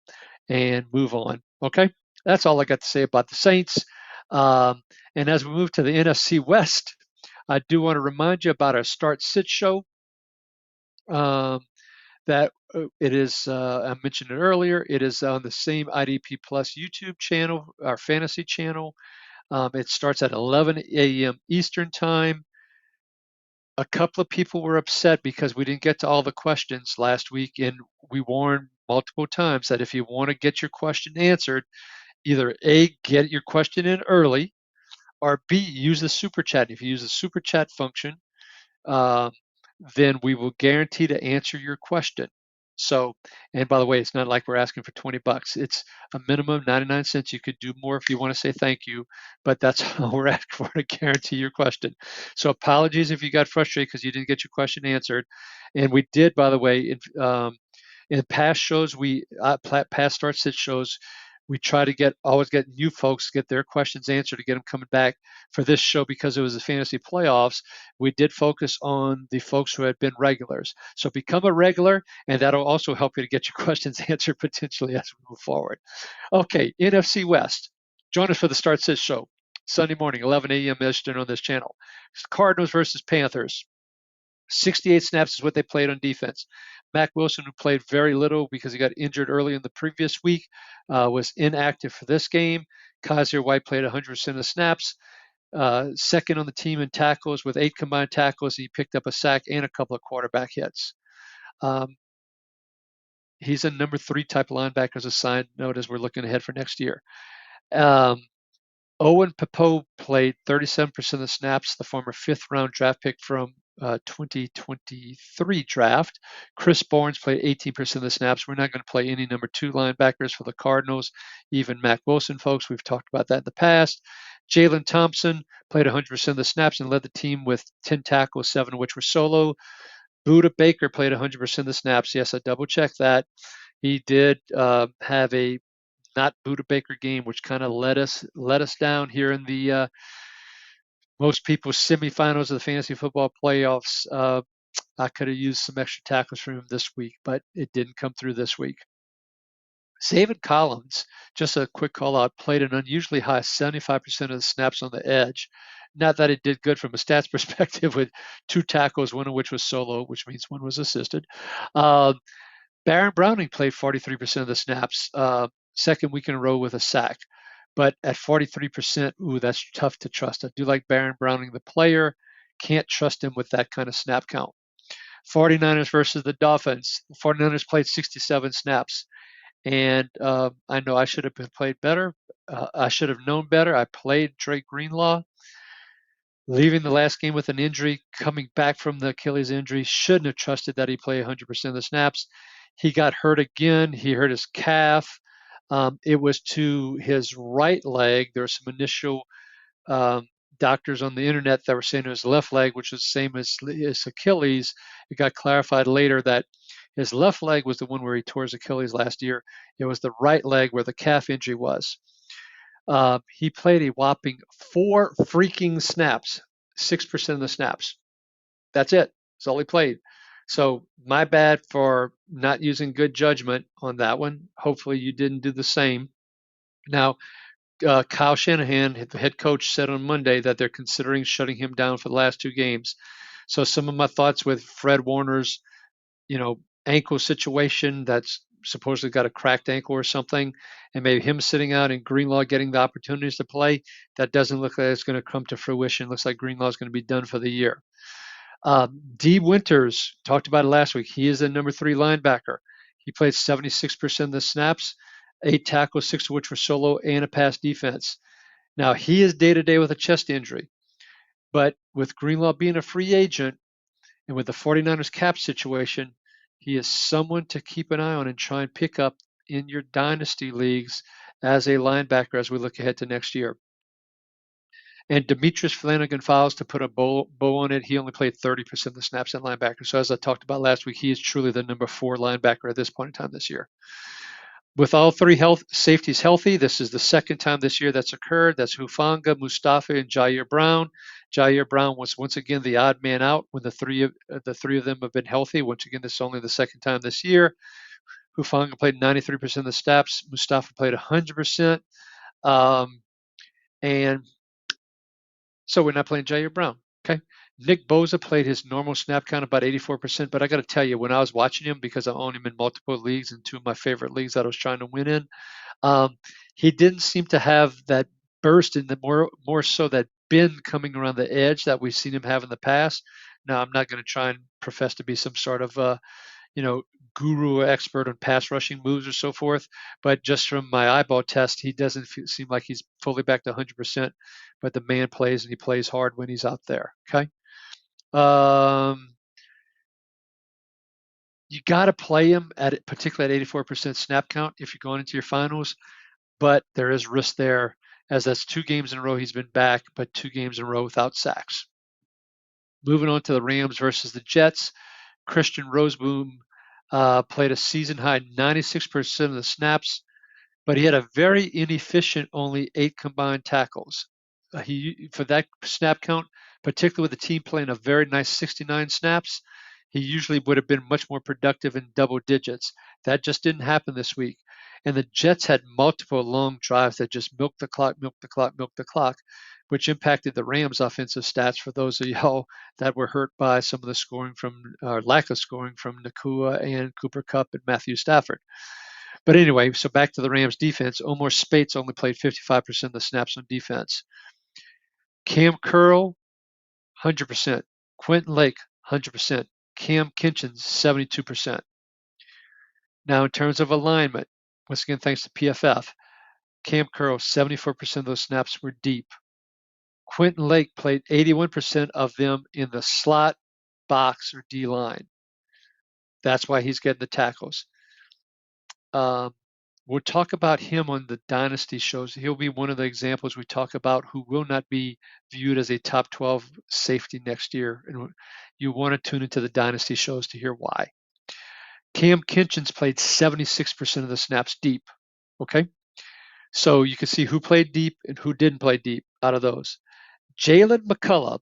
and move on. Okay, that's all I got to say about the Saints. And as we move to the NFC West, I do want to remind you about our Start Sit show. That it is, I mentioned it earlier, it is on the same IDP Plus YouTube channel, our fantasy channel. It starts at 11 a.m. Eastern time. A couple of people were upset because we didn't get to all the questions last week, and we warned multiple times that if you want to get your question answered, either A, get your question in early, or B, use the super chat. If you use the super chat function, then we will guarantee to answer your question. So, and by the way, it's not like we're asking for $20. It's a minimum 99 cents. You could do more if you want to say thank you, but that's all we're asking for, to guarantee your question. So apologies if you got frustrated because you didn't get your question answered. And we did, by the way, in past shows, past Start Sit shows, we try to always get new folks, get their questions answered, to get them coming back. For this show, because it was the fantasy playoffs, we did focus on the folks who had been regulars. So become a regular, and that'll also help you to get your questions answered potentially as we move forward. Okay, NFC West. Join us for the Start Sit show, Sunday morning, 11 a.m. Eastern on this channel. Cardinals versus Panthers. 68 snaps is what they played on defense. Mac Wilson, who played very little because he got injured early in the previous week, was inactive for this game. Kaiser White played 100% of the snaps. Second on the team in tackles with 8 combined tackles. He picked up a sack and a couple of quarterback hits. He's a number 3 type linebacker, as a side note, as we're looking ahead for next year. Owen Popo played 37% of the snaps, the former 5th round draft pick from 2023 draft. Chris Barnes played 18% of the snaps. We're not going to play any number 2 linebackers for the Cardinals, even Mack Wilson, folks. We've talked about that in the past. Jalen Thompson played 100% of the snaps and led the team with 10 tackles, 7 of which were solo. Buda Baker played 100% of the snaps. Yes, I double checked that. He did have a not Buda Baker game, which kind of let us down here in the most people's semifinals of the fantasy football playoffs. I could have used some extra tackles from him this week, but it didn't come through this week. David Collins, just a quick call out, played an unusually high 75% of the snaps on the edge. Not that it did good from a stats perspective with 2 tackles, one of which was solo, which means one was assisted. Baron Browning played 43% of the snaps, second week in a row with a sack. But at 43%, ooh, that's tough to trust. I do like Baron Browning, the player. Can't trust him with that kind of snap count. 49ers versus the Dolphins. The 49ers played 67 snaps. And I know I should have played better. I should have known better. I played Drake Greenlaw. Leaving the last game with an injury, coming back from the Achilles injury, shouldn't have trusted that he played 100% of the snaps. He got hurt again. He hurt his calf. It was to his right leg. There were some initial doctors on the internet that were saying it was left leg, which is the same as his Achilles. It got clarified later that his left leg was the one where he tore his Achilles last year. It was the right leg where the calf injury was. He played a whopping 4 freaking snaps, 6% of the snaps. That's it. That's all he played. So my bad for not using good judgment on that one. Hopefully you didn't do the same. Now, Kyle Shanahan, the head coach, said on Monday that they're considering shutting him down for the last 2 games. So some of my thoughts with Fred Warner's, ankle situation that's supposedly got a cracked ankle or something, and maybe him sitting out and Greenlaw getting the opportunities to play, that doesn't look like it's going to come to fruition. It looks like Greenlaw is going to be done for the year. D. Winters, talked about it last week. He is the number 3 linebacker. He played 76% of the snaps, 8 tackles, 6 of which were solo, and a pass defense. Now, he is day-to-day with a chest injury, but with Greenlaw being a free agent and with the 49ers cap situation, he is someone to keep an eye on and try and pick up in your dynasty leagues as a linebacker as we look ahead to next year. And Demetrius Flanagan-Fowles, to put a bow on it, he only played 30% of the snaps at linebacker. So as I talked about last week, he is truly the number 4 linebacker at this point in time this year. With all 3 safeties healthy, this is the second time this year that's occurred. That's Hufanga, Mustafa, and Jair Brown. Jair Brown was once again the odd man out when the three of them have been healthy. Once again, this is only the second time this year. Hufanga played 93% of the snaps. Mustafa played 100%. And so we're not playing Jair Brown. Okay. Nick Bosa played his normal snap count about 84%, but I got to tell you, when I was watching him, because I own him in multiple leagues and 2 of my favorite leagues that I was trying to win in, he didn't seem to have that burst in the more so that bend coming around the edge that we've seen him have in the past. Now, I'm not going to try and profess to be some sort of guru or expert on pass rushing moves or so forth, but just from my eyeball test, he doesn't seem like he's fully back to 100%. But the man plays, and he plays hard when he's out there. Okay. You got to play him particularly at 84% snap count if you're going into your finals, but there is risk there, as that's 2 games in a row he's been back, but 2 games in a row without sacks. Moving on to the Rams versus the Jets, Christian Roseboom played a season high 96% of the snaps, but he had a very inefficient only 8 combined tackles. For that snap count, particularly with the team playing a very nice 69 snaps, he usually would have been much more productive in double digits. That just didn't happen this week. And the Jets had multiple long drives that just milked the clock, which impacted the Rams' offensive stats for those of y'all that were hurt by some of the scoring or lack of scoring from Nakua and Cooper Kupp and Matthew Stafford. But anyway, so back to the Rams defense. Omar Spates only played 55% of the snaps on defense. Cam Curl, 100%. Quentin Lake, 100%. Cam Kinchins, 72%. Now, in terms of alignment, once again, thanks to PFF, Cam Curl, 74% of those snaps were deep. Quentin Lake played 81% of them in the slot box or D line. That's why he's getting the tackles. We'll talk about him on the Dynasty shows. He'll be one of the examples we talk about who will not be viewed as a top 12 safety next year. And you want to tune into the Dynasty shows to hear why. Cam Kinchins played 76% of the snaps deep. Okay. So you can see who played deep and who didn't play deep out of those. Jalen McCullough,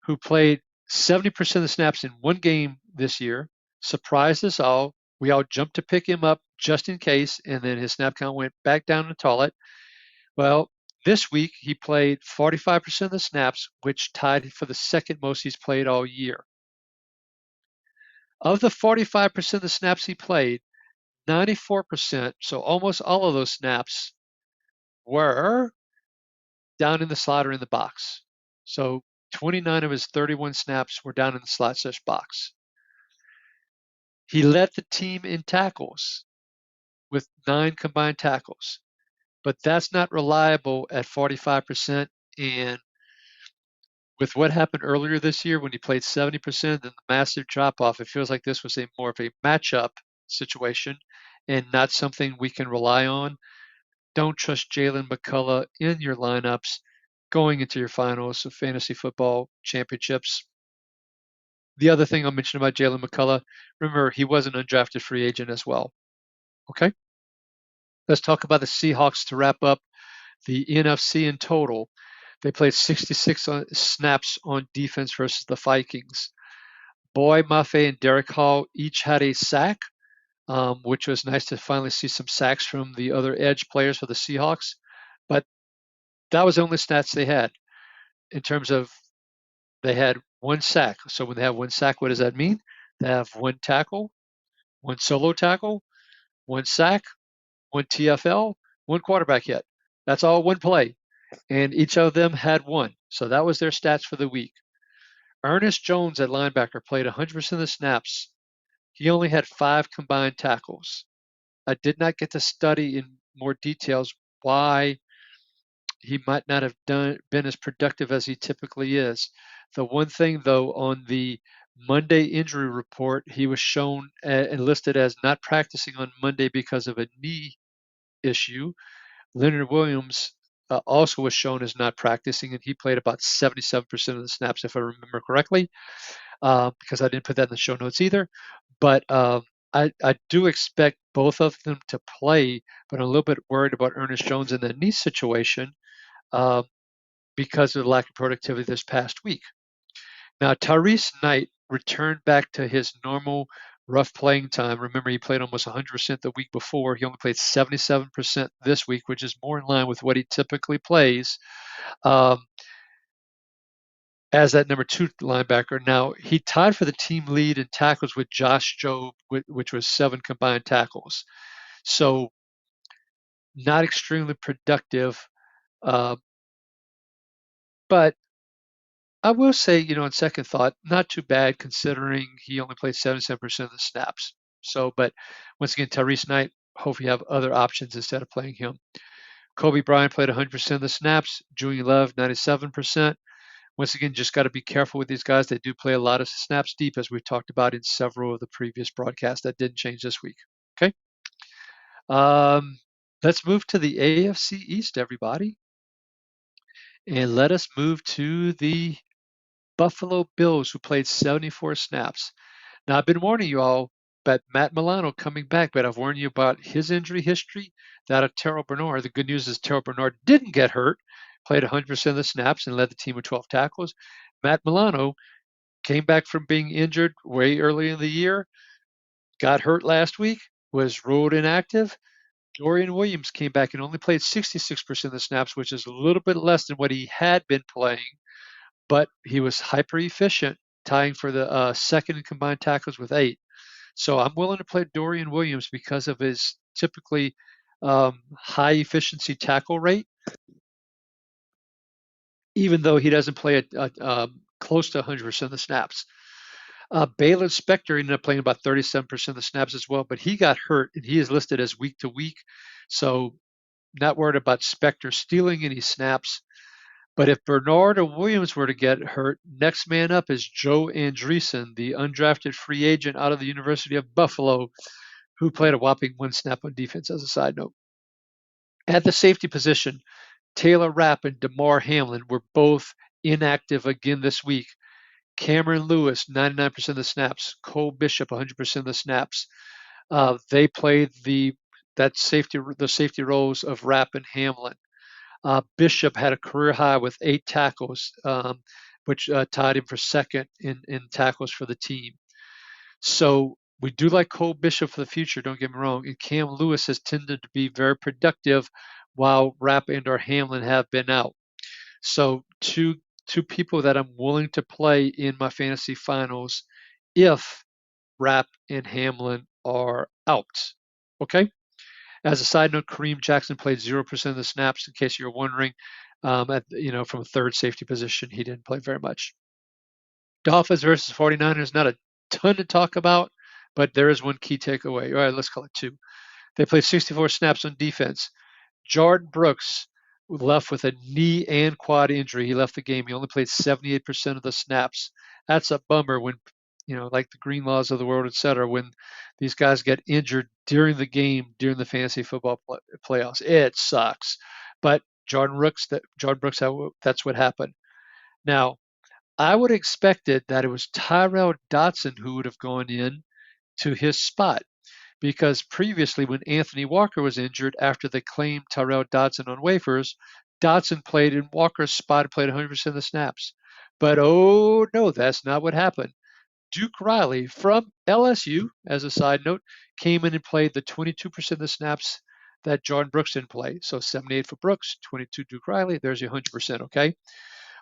who played 70% of the snaps in one game this year, surprised us all. We all jumped to pick him up just in case, and then his snap count went back down the toilet. Well, this week he played 45% of the snaps, which tied for the second most he's played all year. Of the 45% of the snaps he played, 94%, so almost all of those snaps, were down in the slot or in the box. So 29 of his 31 snaps were down in the slot/box. He led the team in tackles with 9 combined tackles, but that's not reliable at 45%. And with what happened earlier this year when he played 70% and the massive drop-off, it feels like this was more of a matchup situation and not something we can rely on. Don't trust Jalen McCullough in your lineups going into your finals of fantasy football championships. The other thing I'll mention about Jalen McCullough, remember, he was an undrafted free agent as well. Okay? Let's talk about the Seahawks to wrap up the NFC in total. They played 66 snaps on defense versus the Vikings. Boy Mafe and Derek Hall each had a sack, which was nice to finally see some sacks from the other edge players for the Seahawks. But that was the only stats they had in terms of they had 1 sack. So when they have 1 sack, what does that mean? They have 1 tackle, 1 solo tackle, 1 sack, 1 TFL, 1 quarterback hit. That's all 1 play. And each of them had 1. So that was their stats for the week. Ernest Jones at linebacker played 100% of the snaps. He only had 5 combined tackles. I did not get to study in more details why he might not have been as productive as he typically is. The one thing, though, on the Monday injury report, he was shown and listed as not practicing on Monday because of a knee issue. Leonard Williams also was shown as not practicing, and he played about 77% of the snaps, if I remember correctly, because I didn't put that in the show notes either. But I do expect both of them to play, but I'm a little bit worried about Ernest Jones in the knee situation because of the lack of productivity this past week. Now, Tyrese Knight returned back to his normal rough playing time. Remember, he played almost 100% the week before. He only played 77% this week, which is more in line with what he typically plays as that number 2 linebacker. Now, he tied for the team lead in tackles with Josh Jobe, which was 7 combined tackles. So not extremely productive, but I will say, on second thought, not too bad considering he only played 77% of the snaps. So, but once again, Tyrese Knight, hope you have other options instead of playing him. Kobe Bryant played 100% of the snaps. Julian Love, 97%. Once again, just got to be careful with these guys. They do play a lot of snaps deep, as we've talked about in several of the previous broadcasts. That didn't change this week. Okay. Let's move to the AFC East, everybody. And let us move to the Buffalo Bills, who played 74 snaps. Now, I've been warning you all about Matt Milano coming back, but I've warned you about his injury history, that of Terrell Bernard. The good news is Terrell Bernard didn't get hurt, played 100% of the snaps, and led the team with 12 tackles. Matt Milano came back from being injured way early in the year, got hurt last week, was ruled inactive. Dorian Williams came back and only played 66% of the snaps, which is a little bit less than what he had been playing, but he was hyper efficient, tying for the second in combined tackles with 8. So I'm willing to play Dorian Williams because of his typically high efficiency tackle rate, even though he doesn't play close to 100% of the snaps. Baylon Spector ended up playing about 37% of the snaps as well, but he got hurt and he is listed as week to week. So not worried about Spector stealing any snaps. But if Bernard or Williams were to get hurt, next man up is Joe Andreessen, the undrafted free agent out of the University of Buffalo, who played a whopping 1 snap on defense, as a side note. At the safety position, Taylor Rapp and Damar Hamlin were both inactive again this week. Cameron Lewis, 99% of the snaps. Cole Bishop, 100% of the snaps. They played the safety roles of Rapp and Hamlin. Bishop had a career high with 8 tackles, which tied him for second in tackles for the team. So we do like Cole Bishop for the future, don't get me wrong. And Cam Lewis has tended to be very productive while Rapp and or Hamlin have been out. So two people that I'm willing to play in my fantasy finals if Rapp and Hamlin are out. Okay? As a side note, Kareem Jackson played 0% of the snaps, in case you're wondering. From a third safety position, he didn't play very much. Dolphins versus 49ers, not a ton to talk about, but there is one key takeaway. All right, let's call it 2. They played 64 snaps on defense. Jordan Brooks left with a knee and quad injury. He left the game. He only played 78% of the snaps. That's a bummer when, like the Greenlaws of the world, et cetera, when these guys get injured during the game, during the fantasy football playoffs. It sucks. But Jordan Brooks, that's what happened. Now, I would have expected that it was Tyrell Dodson who would have gone in to his spot, because previously when Anthony Walker was injured, after they claimed Tyrell Dodson on waivers, Dodson played in Walker's spot and played 100% of the snaps. But oh no, that's not what happened. Duke Riley from LSU, as a side note, came in and played the 22% of the snaps that Jordan Brooks didn't play. So 78 for Brooks, 22 Duke Riley. There's your 100%, okay?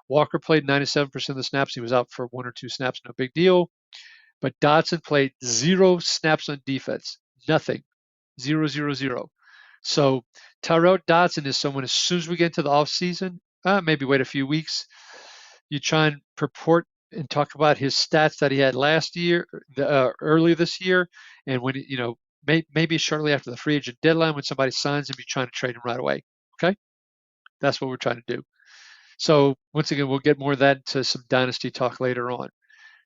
Walker played 97% of the snaps. He was out for 1 or 2 snaps, no big deal. But Dodson played 0 snaps on defense. Nothing. 0, 0, 0. So Tyrell Dodson is someone, as soon as we get into the offseason, maybe wait a few weeks, you try and purport and talk about his stats that he had last year, early this year, and when, maybe shortly after the free agent deadline, when somebody signs him, you're trying to trade him right away. Okay? That's what we're trying to do. So once again, we'll get more of that to some dynasty talk later on.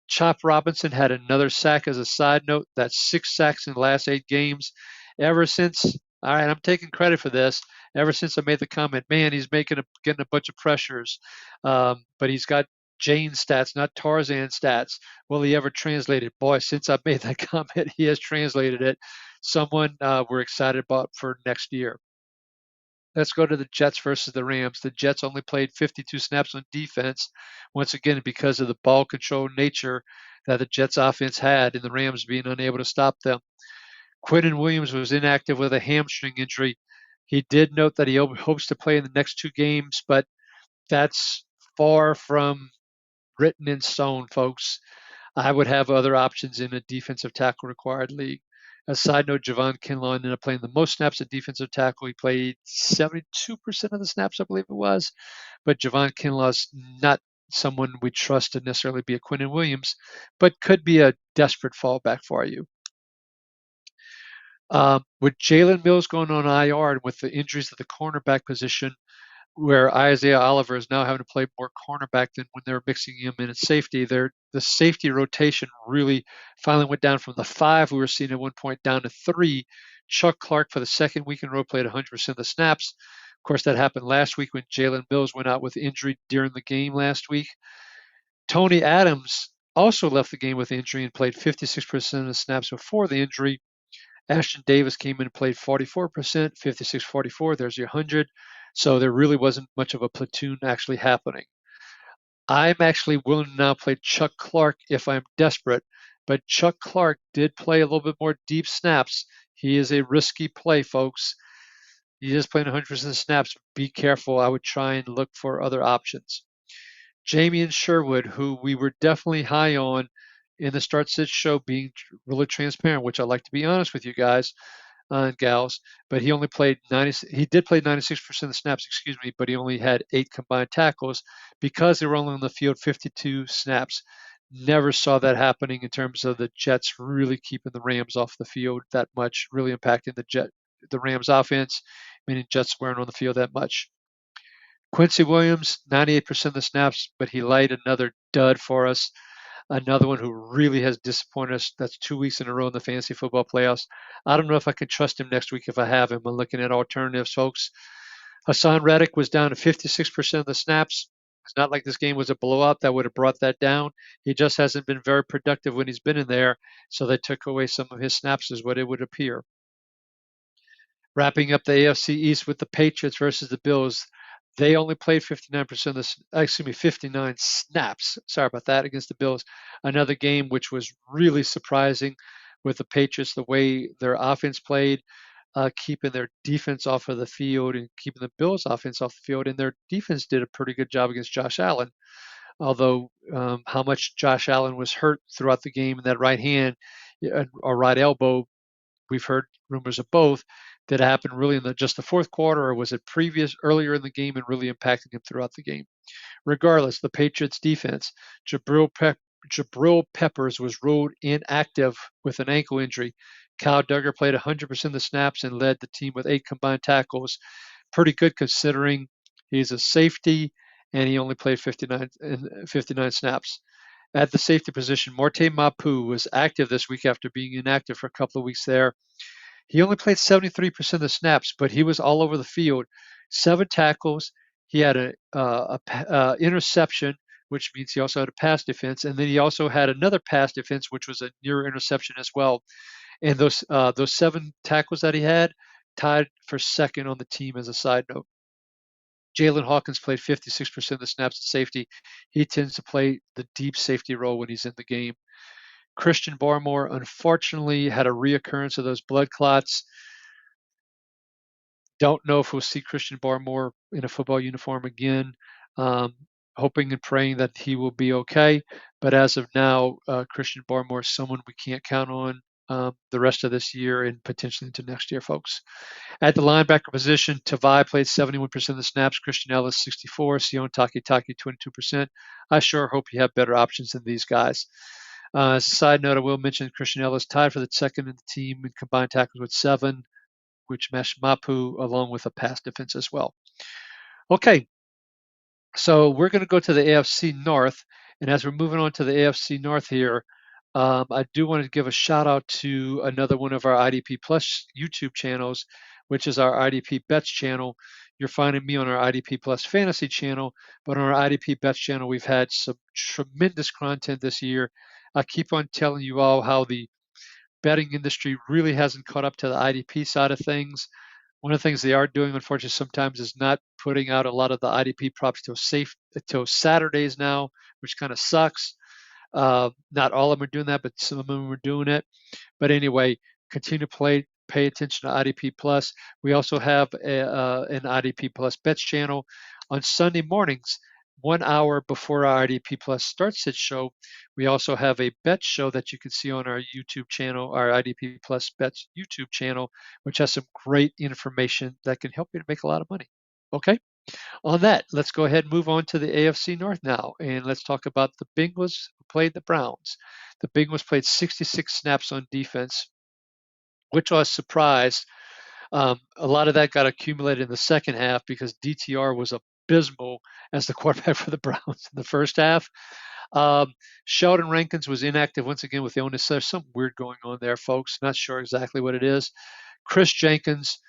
Chop Robinson had another sack, as a side note. That's 6 sacks in the last 8 games. All right, I'm taking credit for this. Ever since I made the comment, man, he's getting a bunch of pressures, but he's got Jane stats, not Tarzan stats. Will he ever translate it? Boy, since I made that comment, he has translated it. Someone we're excited about for next year. Let's go to the Jets versus the Rams. The Jets only played 52 snaps on defense, once again, because of the ball control nature that the Jets offense had and the Rams being unable to stop them. Quinnen Williams was inactive with a hamstring injury. He did note that he hopes to play in the next 2 games, but that's far from written in stone, folks. I would have other options in a defensive tackle required league. A side note, Javon Kinlaw ended up playing the most snaps at defensive tackle. He played 72% of the snaps, I believe it was. But Javon Kinlaw's not someone we trust to necessarily be a Quinnen Williams, but could be a desperate fallback for you. With Jalen Mills going on IR and with the injuries at the cornerback position, where Isaiah Oliver is now having to play more cornerback than when they were mixing him in at safety, the safety rotation really finally went down from the 5 we were seeing at one point down to 3. Chuck Clark, for the second week in a row, played 100% of the snaps. Of course, that happened last week when Jalen Mills went out with injury during the game last week. Tony Adams also left the game with injury and played 56% of the snaps before the injury. Ashton Davis came in and played 44%, 56-44. There's your 100. So there really wasn't much of a platoon actually happening. I'm actually willing to now play Chuck Clark if I'm desperate, but Chuck Clark did play a little bit more deep snaps. He is a risky play, folks. He is playing 100% snaps. Be careful. I would try and look for other options. Jamie Sherwood, who we were definitely high on in the Start Sit show, being really transparent, which I like to be honest with you guys and gals, but he only played 90. He did play 96% of the snaps, but he only had 8 combined tackles because they were only on the field 52 snaps. Never saw that happening in terms of the Jets really keeping the Rams off the field that much, really impacting the Rams offense, meaning Jets weren't on the field that much. Quincy Williams, 98% of the snaps, but he laid another dud for us. Another one who really has disappointed us. That's 2 weeks in a row in the fantasy football playoffs. I don't know if I can trust him next week if I have him. I'm looking at alternatives, folks. Hassan Reddick was down to 56% of the snaps. It's not like this game was a blowout that would have brought that down. He just hasn't been very productive when he's been in there, so they took away some of his snaps, is what it would appear. Wrapping up the AFC East with the Patriots versus the Bills. They only played 59% of the, 59 snaps. Sorry about that, against the Bills. Another game which was really surprising with the Patriots, the way their offense played, keeping their defense off of the field and keeping the Bills' offense off the field. And their defense did a pretty good job against Josh Allen. Although how much Josh Allen was hurt throughout the game in that right hand or right elbow, we've heard rumors of both. Did it happen really in just the fourth quarter, or was it earlier in the game and really impacting him throughout the game? Regardless, the Patriots defense, Jabril Peppers was ruled inactive with an ankle injury. Kyle Duggar played 100% of the snaps and led the team with 8 combined tackles. Pretty good considering he's a safety and he only played 59 snaps. At the safety position, Morte Mapu was active this week after being inactive for a couple of weeks there. He only played 73% of the snaps, but he was all over the field. 7 tackles. He had a interception, which means he also had a pass defense, and then he also had another pass defense, which was a near interception as well. And those 7 tackles that he had tied for second on the team as a side note. Jalen Hawkins played 56% of the snaps at safety. He tends to play the deep safety role when he's in the game. Christian Barmore, unfortunately, had a reoccurrence of those blood clots. Don't know if we'll see Christian Barmore in a football uniform again. Hoping and praying that he will be okay. But as of now, Christian Barmore is someone we can't count on the rest of this year and potentially into next year, folks. At the linebacker position, Tavai played 71% of the snaps, Christian Ellis 64, Sion Taki 22%. I sure hope you have better options than these guys. As a side note, I will mention Christian Ellis tied for the second in the team in combined tackles with 7, which meshed Mapu along with a pass defense as well. Okay, so we're going to go to the AFC North, and as we're moving on to the AFC North here, I do want to give a shout out to another one of our IDP Plus YouTube channels, which is our IDP Bets channel. You're finding me on our IDP Plus Fantasy channel, but on our IDP Bets channel, we've had some tremendous content this year. I keep on telling you all how the betting industry really hasn't caught up to the IDP side of things. One of the things they are doing, unfortunately, sometimes is not putting out a lot of the IDP props till Saturdays now, which kind of sucks. Not all of them are doing that, but some of them are doing it. But anyway, continue to pay attention to IDP Plus. We also have an IDP Plus Bets channel on Sunday mornings. 1 hour before our IDP Plus starts its show, we also have a bet show that you can see on our YouTube channel, our IDP Plus Bets YouTube channel, which has some great information that can help you to make a lot of money. Okay, on that, let's go ahead and move on to the AFC North now, and let's talk about the Bengals who played the Browns. The Bengals played 66 snaps on defense, which I was surprised. A lot of that got accumulated in the second half because DTR was abysmal as the quarterback for the Browns in the first half. Sheldon Rankins was inactive once again with illness. There's something weird going on there, folks. Not sure exactly what it is. Chris Jenkins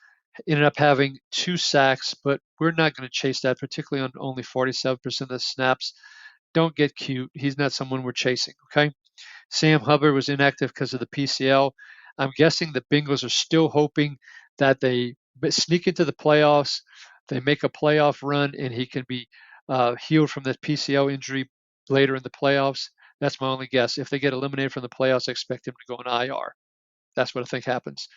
ended up having 2 sacks, but we're not going to chase that, particularly on only 47% of the snaps. Don't get cute. He's not someone we're chasing, okay? Sam Hubbard was inactive because of the PCL. I'm guessing the Bengals are still hoping that they sneak into the playoffs, they make a playoff run, and he can be healed from that PCL injury later in the playoffs. That's my only guess. If they get eliminated from the playoffs, I expect him to go on IR. That's what I think happens.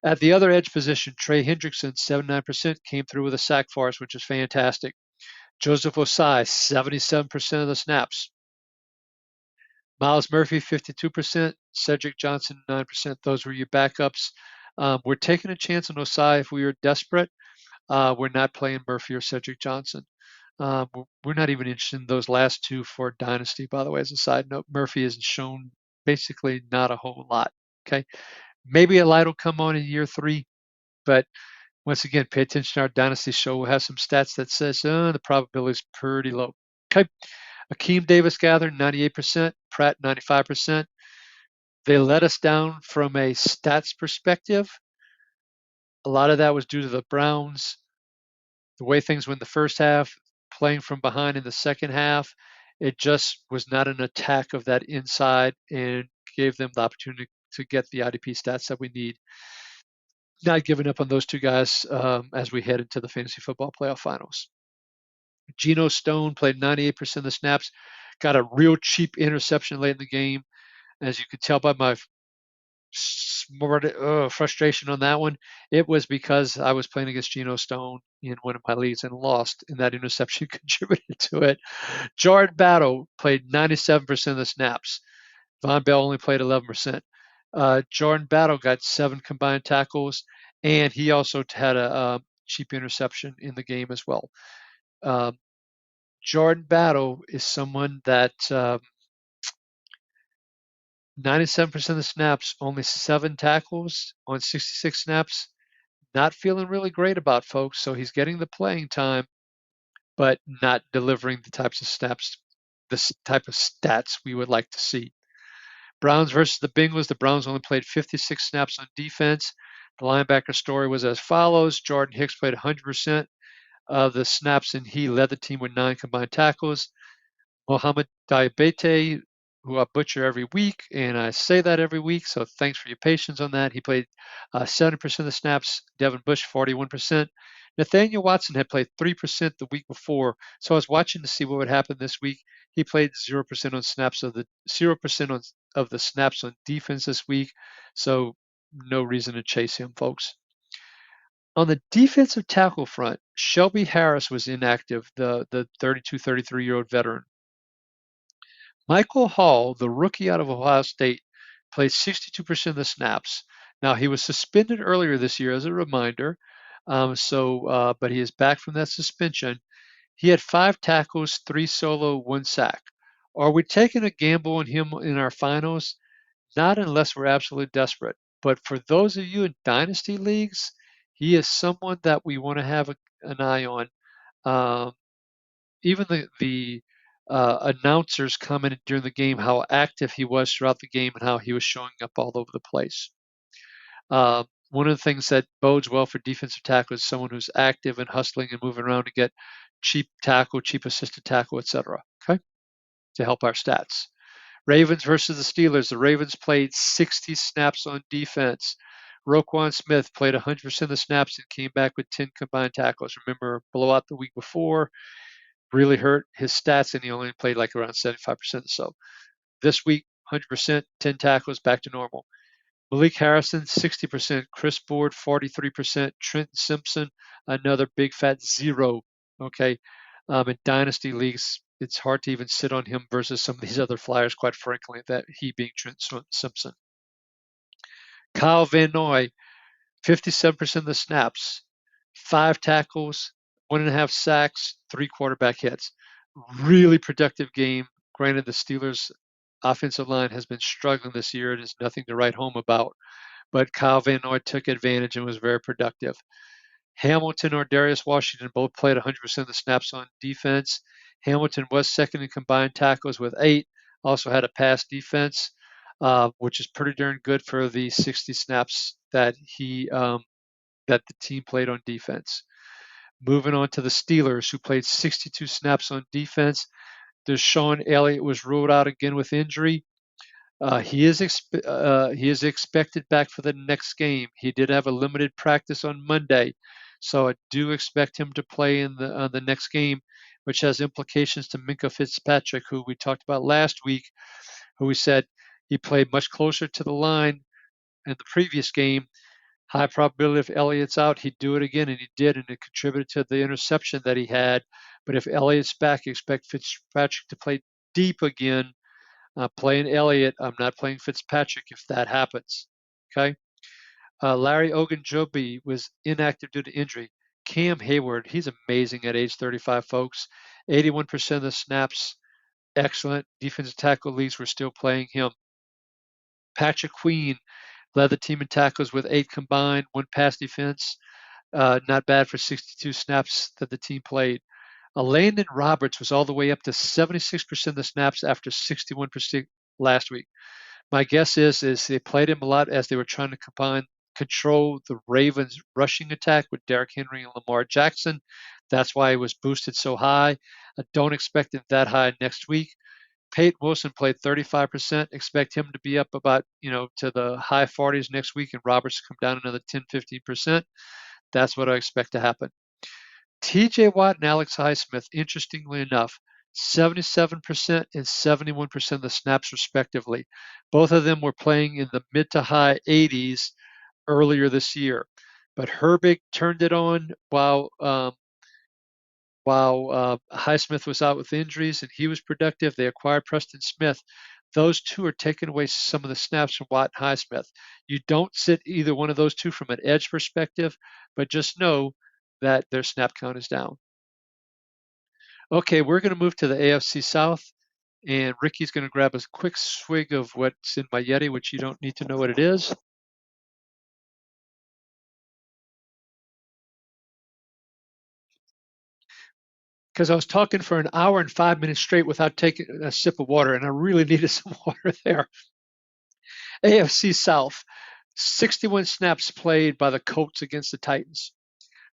At the other edge position, Trey Hendrickson, 79%, came through with a sack for us, which is fantastic. Joseph Osai, 77% of the snaps. Miles Murphy, 52%. Cedric Johnson, 9%. Those were your backups. We're taking a chance on Osai if we are desperate. We're not playing Murphy or Cedric Johnson. We're not even interested in those last 2 for Dynasty, by the way, as a side note. Murphy has shown basically not a whole lot. Okay. Maybe a light will come on in year 3, but Once again, pay attention to our Dynasty show. We'll have some stats that says the probability is pretty low. Okay. Akeem Davis gathered 98%, Pratt 95%. They let us down from a stats perspective. A lot of that was due to the Browns, the way things went in the first half, playing from behind in the second half. It just was not an attack of that inside and gave them the opportunity to get the IDP stats that we need. Not giving up on those two guys as we head into the fantasy football playoff finals. Geno Stone played 98% of the snaps, got a real cheap interception late in the game. As you could tell by my frustration on that one, it was because I was playing against Geno Stone in one of my leagues and lost, and that interception contributed to it. Jordan Battle played 97% of the snaps. Von Bell only played 11%. Jordan Battle got 7 combined tackles, and he also had a cheap interception in the game as well. Jordan Battle is someone that 97% of the snaps, only 7 tackles on 66 snaps. Not feeling really great about, folks. So he's getting the playing time, but not delivering the types of snaps, the type of stats we would like to see. Browns versus the Bengals. The Browns only played 56 snaps on defense. The linebacker story was as follows. Jordan Hicks played 100% of the snaps, and he led the team with 9 combined tackles. Mohamed Diabete, who I butcher every week, and I say that every week, so thanks for your patience on that. He played 70% of the snaps. Devin Bush, 41%. Nathaniel Watson had played 3% the week before, so I was watching to see what would happen this week. He played 0% on snaps of the 0% of the snaps on defense this week, so no reason to chase him, folks. On the defensive tackle front, Shelby Harris was inactive, the 32, 33-year-old veteran. Michael Hall, the rookie out of Ohio State, played 62% of the snaps. Now, he was suspended earlier this year as a reminder, but he is back from that suspension. He had 5 tackles, 3 solo, 1 sack. Are we taking a gamble on him in our finals? Not unless we're absolutely desperate. But for those of you in dynasty leagues, he is someone that we want to have an eye on. Even the announcers commented during the game how active he was throughout the game and how he was showing up all over the place. One of the things that bodes well for defensive tackle is someone who's active and hustling and moving around to get cheap tackle, cheap assisted tackle, etc. Okay, to help our stats. Ravens versus the Steelers. The Ravens played 60 snaps on defense. Roquan Smith played 100% of the snaps and came back with 10 combined tackles. Remember, blowout the week before really hurt his stats, and he only played like around 75% or so. This week, 100%, 10 tackles, back to normal. Malik Harrison, 60%. Chris Board, 43%. Trenton Simpson, another big fat 0. Okay, in dynasty leagues, it's hard to even sit on him versus some of these other flyers, quite frankly, that he being Trenton Simpson. Kyle Van Noy, 57% of the snaps, 5 tackles, 1.5 sacks, 3 quarterback hits. Really productive game. Granted, the Steelers' offensive line has been struggling this year. It is nothing to write home about. But Kyle Van Noy took advantage and was very productive. Hamilton or Darius Washington both played 100% of the snaps on defense. Hamilton was second in combined tackles with 8. Also had a pass defense, which is pretty darn good for the 60 snaps that that the team played on defense. Moving on to the Steelers, who played 62 snaps on defense. Deshaun Elliott was ruled out again with injury. He is expected back for the next game. He did have a limited practice on Monday, so I do expect him to play in the next game, which has implications to Minkah Fitzpatrick, who we talked about last week, who we said he played much closer to the line in the previous game. High probability if Elliott's out, he'd do it again, and he did, and it contributed to the interception that he had. But if Elliott's back, you expect Fitzpatrick to play deep again. Playing Elliott, I'm not playing Fitzpatrick if that happens. Okay. Larry Ogunjobi was inactive due to injury. Cam Hayward, he's amazing at age 35, folks. 81% of the snaps, excellent. Defensive tackle leagues were still playing him. Patrick Queen led the team in tackles with 8 combined, 1 pass defense. Not bad for 62 snaps that the team played. Landon Roberts was all the way up to 76% of the snaps after 61% last week. My guess is they played him a lot as they were trying to control the Ravens' rushing attack with Derrick Henry and Lamar Jackson. That's why he was boosted so high. I don't expect it that high next week. Peyton Wilson played 35%. Expect him to be up about, to the high 40s next week, and Roberts to come down another 10, 15%. That's what I expect to happen. TJ Watt and Alex Highsmith, interestingly enough, 77% and 71% of the snaps respectively. Both of them were playing in the mid to high 80s earlier this year. But Herbig turned it on while Highsmith was out with injuries, and he was productive. They acquired Preston Smith. Those two are taking away some of the snaps from Watt and Highsmith. You don't sit either one of those two from an edge perspective, but just know that their snap count is down. Okay, we're going to move to the AFC South, and Ricky's going to grab a quick swig of what's in my Yeti, which you don't need to know what it is. Because I was talking for an hour and 5 minutes straight without taking a sip of water, and I really needed some water there. AFC South, 61 snaps played by the Colts against the Titans.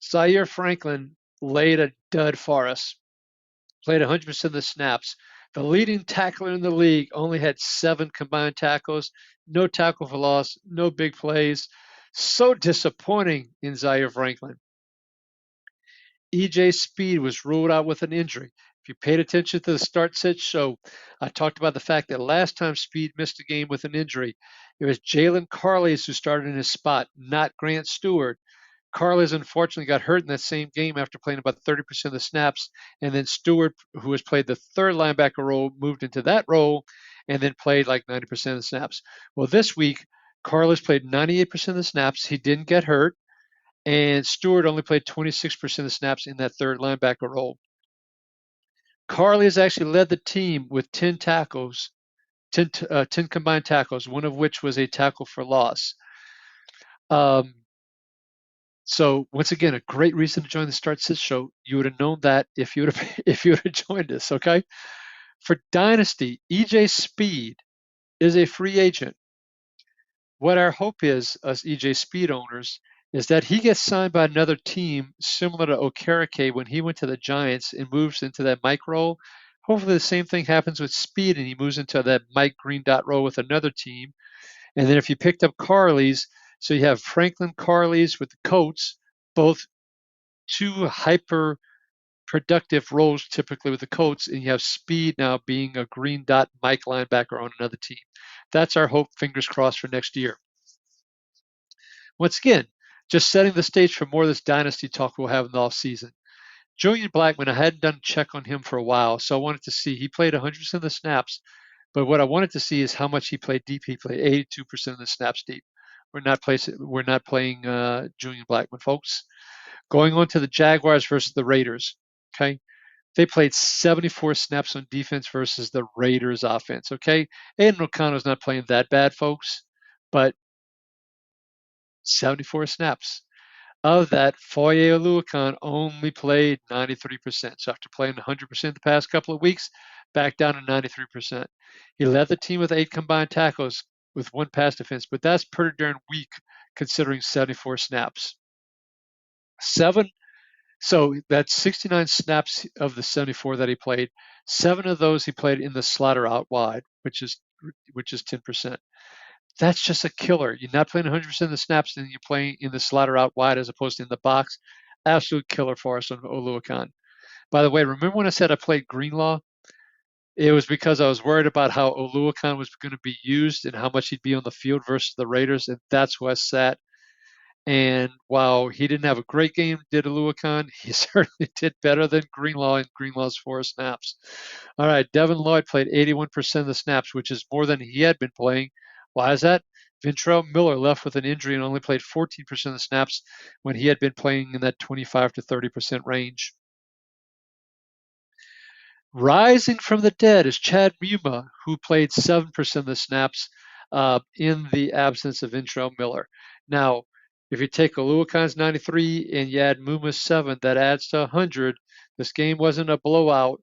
Zaire Franklin laid a dud for us, played 100% of the snaps. The leading tackler in the league only had 7 combined tackles, no tackle for loss, no big plays. So disappointing in Zaire Franklin. EJ Speed was ruled out with an injury. If you paid attention to the start sit show, I talked about the fact that last time Speed missed a game with an injury, it was Jalen Carleys who started in his spot, not Grant Stewart. Carleys unfortunately got hurt in that same game after playing about 30% of the snaps, and then Stewart, who has played the third linebacker role, moved into that role and then played like 90% of the snaps. Well, this week, Carleys played 98% of the snaps. He didn't get hurt, and Stewart only played 26% of the snaps in that third linebacker role. Carleys has actually led the team with 10 tackles, 10 combined tackles, one of which was a tackle for loss. So once again, a great reason to join the Start Sit Show. You would have known that if you would have joined us. Okay. For Dynasty, EJ Speed is a free agent. What our hope is, us EJ Speed owners, is that he gets signed by another team similar to Okereke when he went to the Giants and moves into that Mike role. Hopefully the same thing happens with Speed and he moves into that Mike Green dot role with another team. And then if you picked up Carleys, so you have Franklin Carleys with the Colts, both two hyper productive roles typically with the Colts, and you have Speed now being a green dot Mike linebacker on another team. That's our hope, fingers crossed, for next year. Once again, just setting the stage for more of this dynasty talk we'll have in the offseason. Julian Blackmon, I hadn't done a check on him for a while, so I wanted to see. He played 100% of the snaps, but what I wanted to see is how much he played deep. He played 82% of the snaps deep. We're not playing Julian Blackmon, folks. Going on to the Jaguars versus the Raiders. Okay, they played 74 snaps on defense versus the Raiders offense. Okay, Aiden O'Connell's not playing that bad, folks, but 74 snaps. Of that, Foye Oluokun only played 93%. So after playing 100% the past couple of weeks, back down to 93%. He led the team with 8 combined tackles with 1 pass defense, but that's pretty darn weak considering 74 snaps. So that's 69 snaps of the 74 that he played. 7 of those he played in the slaughter out wide, which is 10%. That's just a killer. You're not playing 100% of the snaps, and you're playing in the slaughter out wide as opposed to in the box. Absolute killer for us on Oluokun. By the way, remember when I said I played Greenlaw? It was because I was worried about how Oluokun was going to be used and how much he'd be on the field versus the Raiders, and that's who I sat. And while he didn't have a great game, did Oluokun, he certainly did better than Greenlaw in Greenlaw's 4 snaps. All right, Devin Lloyd played 81% of the snaps, which is more than he had been playing. Why is that? Ventrell Miller left with an injury and only played 14% of the snaps when he had been playing in that 25 to 30% range. Rising from the dead is Chad Muma, who played 7% of the snaps in the absence of Ventrell Miller. Now, If you take Oluwakan's 93 and you add Muma's 7, that adds to 100. This game wasn't a blowout.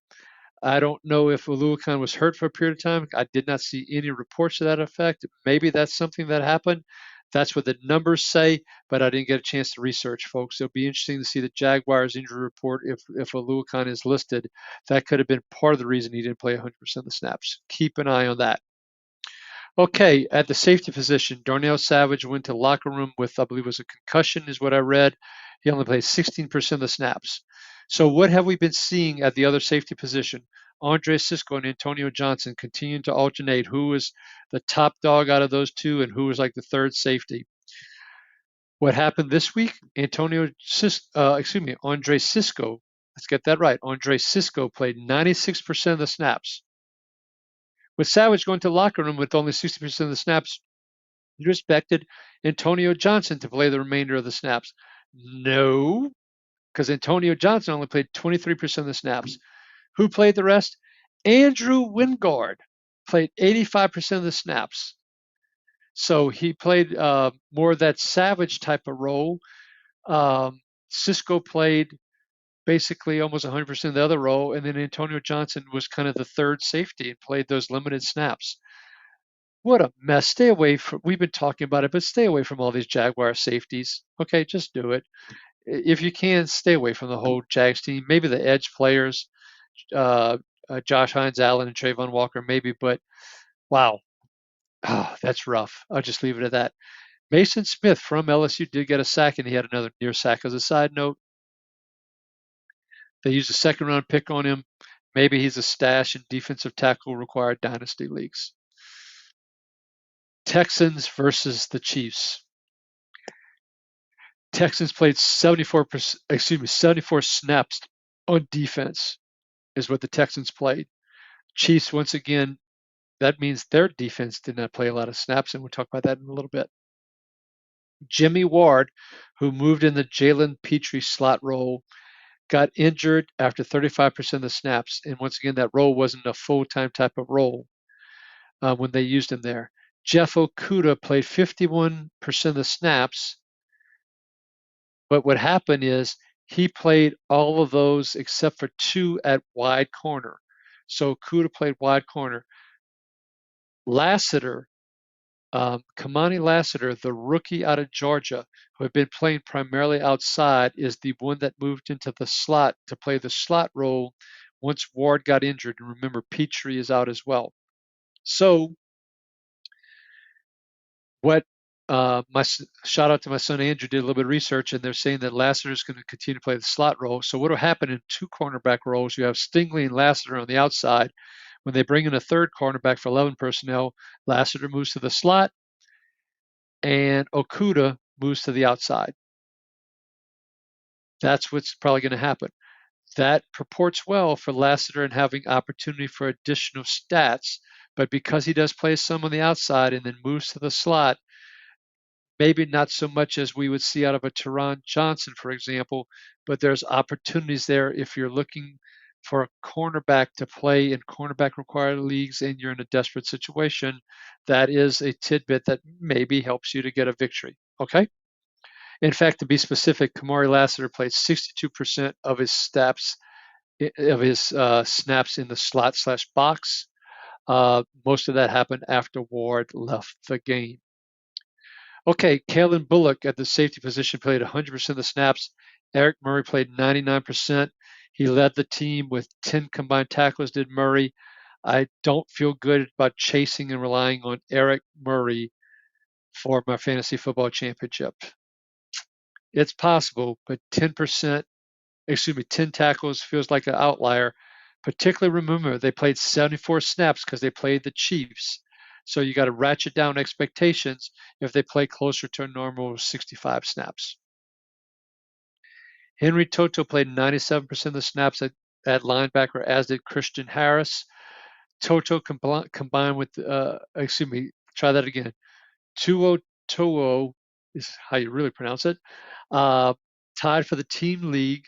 I don't know if Oluwakan was hurt for a period of time. I did not see any reports to that effect. Maybe that's something that happened. That's what the numbers say, but I didn't get a chance to research, folks. It'll be interesting to see the Jaguars injury report if Oluwakan is listed. That could have been part of the reason he didn't play 100% of the snaps. Keep an eye on that. Okay, at the safety position, Darnell Savage went to locker room with, I believe it was a concussion, is what I read. He only played 16% of the snaps. So what have we been seeing at the other safety position? Andre Cisco and Antonio Johnson continuing to alternate who is the top dog out of those two and who was like the third safety. What happened this week? Andre Cisco, let's get that right. Andre Cisco played 96% of the snaps. With Savage going to the locker room with only 60% of the snaps, you expected Antonio Johnson to play the remainder of the snaps. No, because Antonio Johnson only played 23% of the snaps. Who played the rest? Andrew Wingard played 85% of the snaps. So he played more of that Savage type of role. Cisco played basically almost 100% of the other role, and then Antonio Johnson was kind of the third safety and played those limited snaps. What a mess. Stay away from, we've been talking about it, but stay away from all these Jaguar safeties. Okay, just do it. If you can, stay away from the whole Jags team. Maybe the edge players, Josh Hines, Allen, and Trayvon Walker, maybe, but wow, that's rough. I'll just leave it at that. Mason Smith from LSU did get a sack, and he had another near sack. As a side note, they used a second-round pick on him. Maybe he's a stash in defensive tackle required dynasty leagues. Texans versus the Chiefs. Texans played 74 snaps on defense is what the Texans played. Chiefs, once again, that means their defense did not play a lot of snaps, and we'll talk about that in a little bit. Jimmy Ward, who moved in the Jalen Petrie slot role, got injured after 35% of the snaps. And once again, that role wasn't a full-time type of role when they used him there. Jeff Okudah played 51% of the snaps. But what happened is he played all of those except for 2 at wide corner. So Okudah played wide corner. Lassiter, Kamani Lassiter, the rookie out of Georgia, who had been playing primarily outside, is the one that moved into the slot to play the slot role once Ward got injured. And remember, Petrie is out as well. So what my shout out to my son Andrew did a little bit of research, and they're saying that Lassiter is going to continue to play the slot role. So what will happen in 2 cornerback roles? You have Stingley and Lassiter on the outside. When they bring in a third cornerback for 11 personnel, Lassiter moves to the slot, and Okudah moves to the outside. That's what's probably going to happen. That purports well for Lassiter and having opportunity for additional stats, but because he does play some on the outside and then moves to the slot, maybe not so much as we would see out of a Teron Johnson, for example, but there's opportunities there if you're looking for a cornerback to play in cornerback required leagues and you're in a desperate situation. That is a tidbit that maybe helps you to get a victory. Okay. In fact, to be specific, Kamari Lassiter played 62% of his snaps in the slot/box. Most of that happened after Ward left the game. Okay, Kalen Bullock at the safety position played 100% of the snaps. Eric Murray played 99%. He led the team with 10 combined tackles, did Murray. I don't feel good about chasing and relying on Eric Murray for my fantasy football championship. It's possible, but 10 tackles feels like an outlier. Particularly remember, they played 74 snaps because they played the Chiefs. So you got to ratchet down expectations if they play closer to a normal 65 snaps. Henry Toto played 97% of the snaps at linebacker, as did Christian Harris. Toto combined with, try that again. Tuo is how you really pronounce it. Tied for the team lead.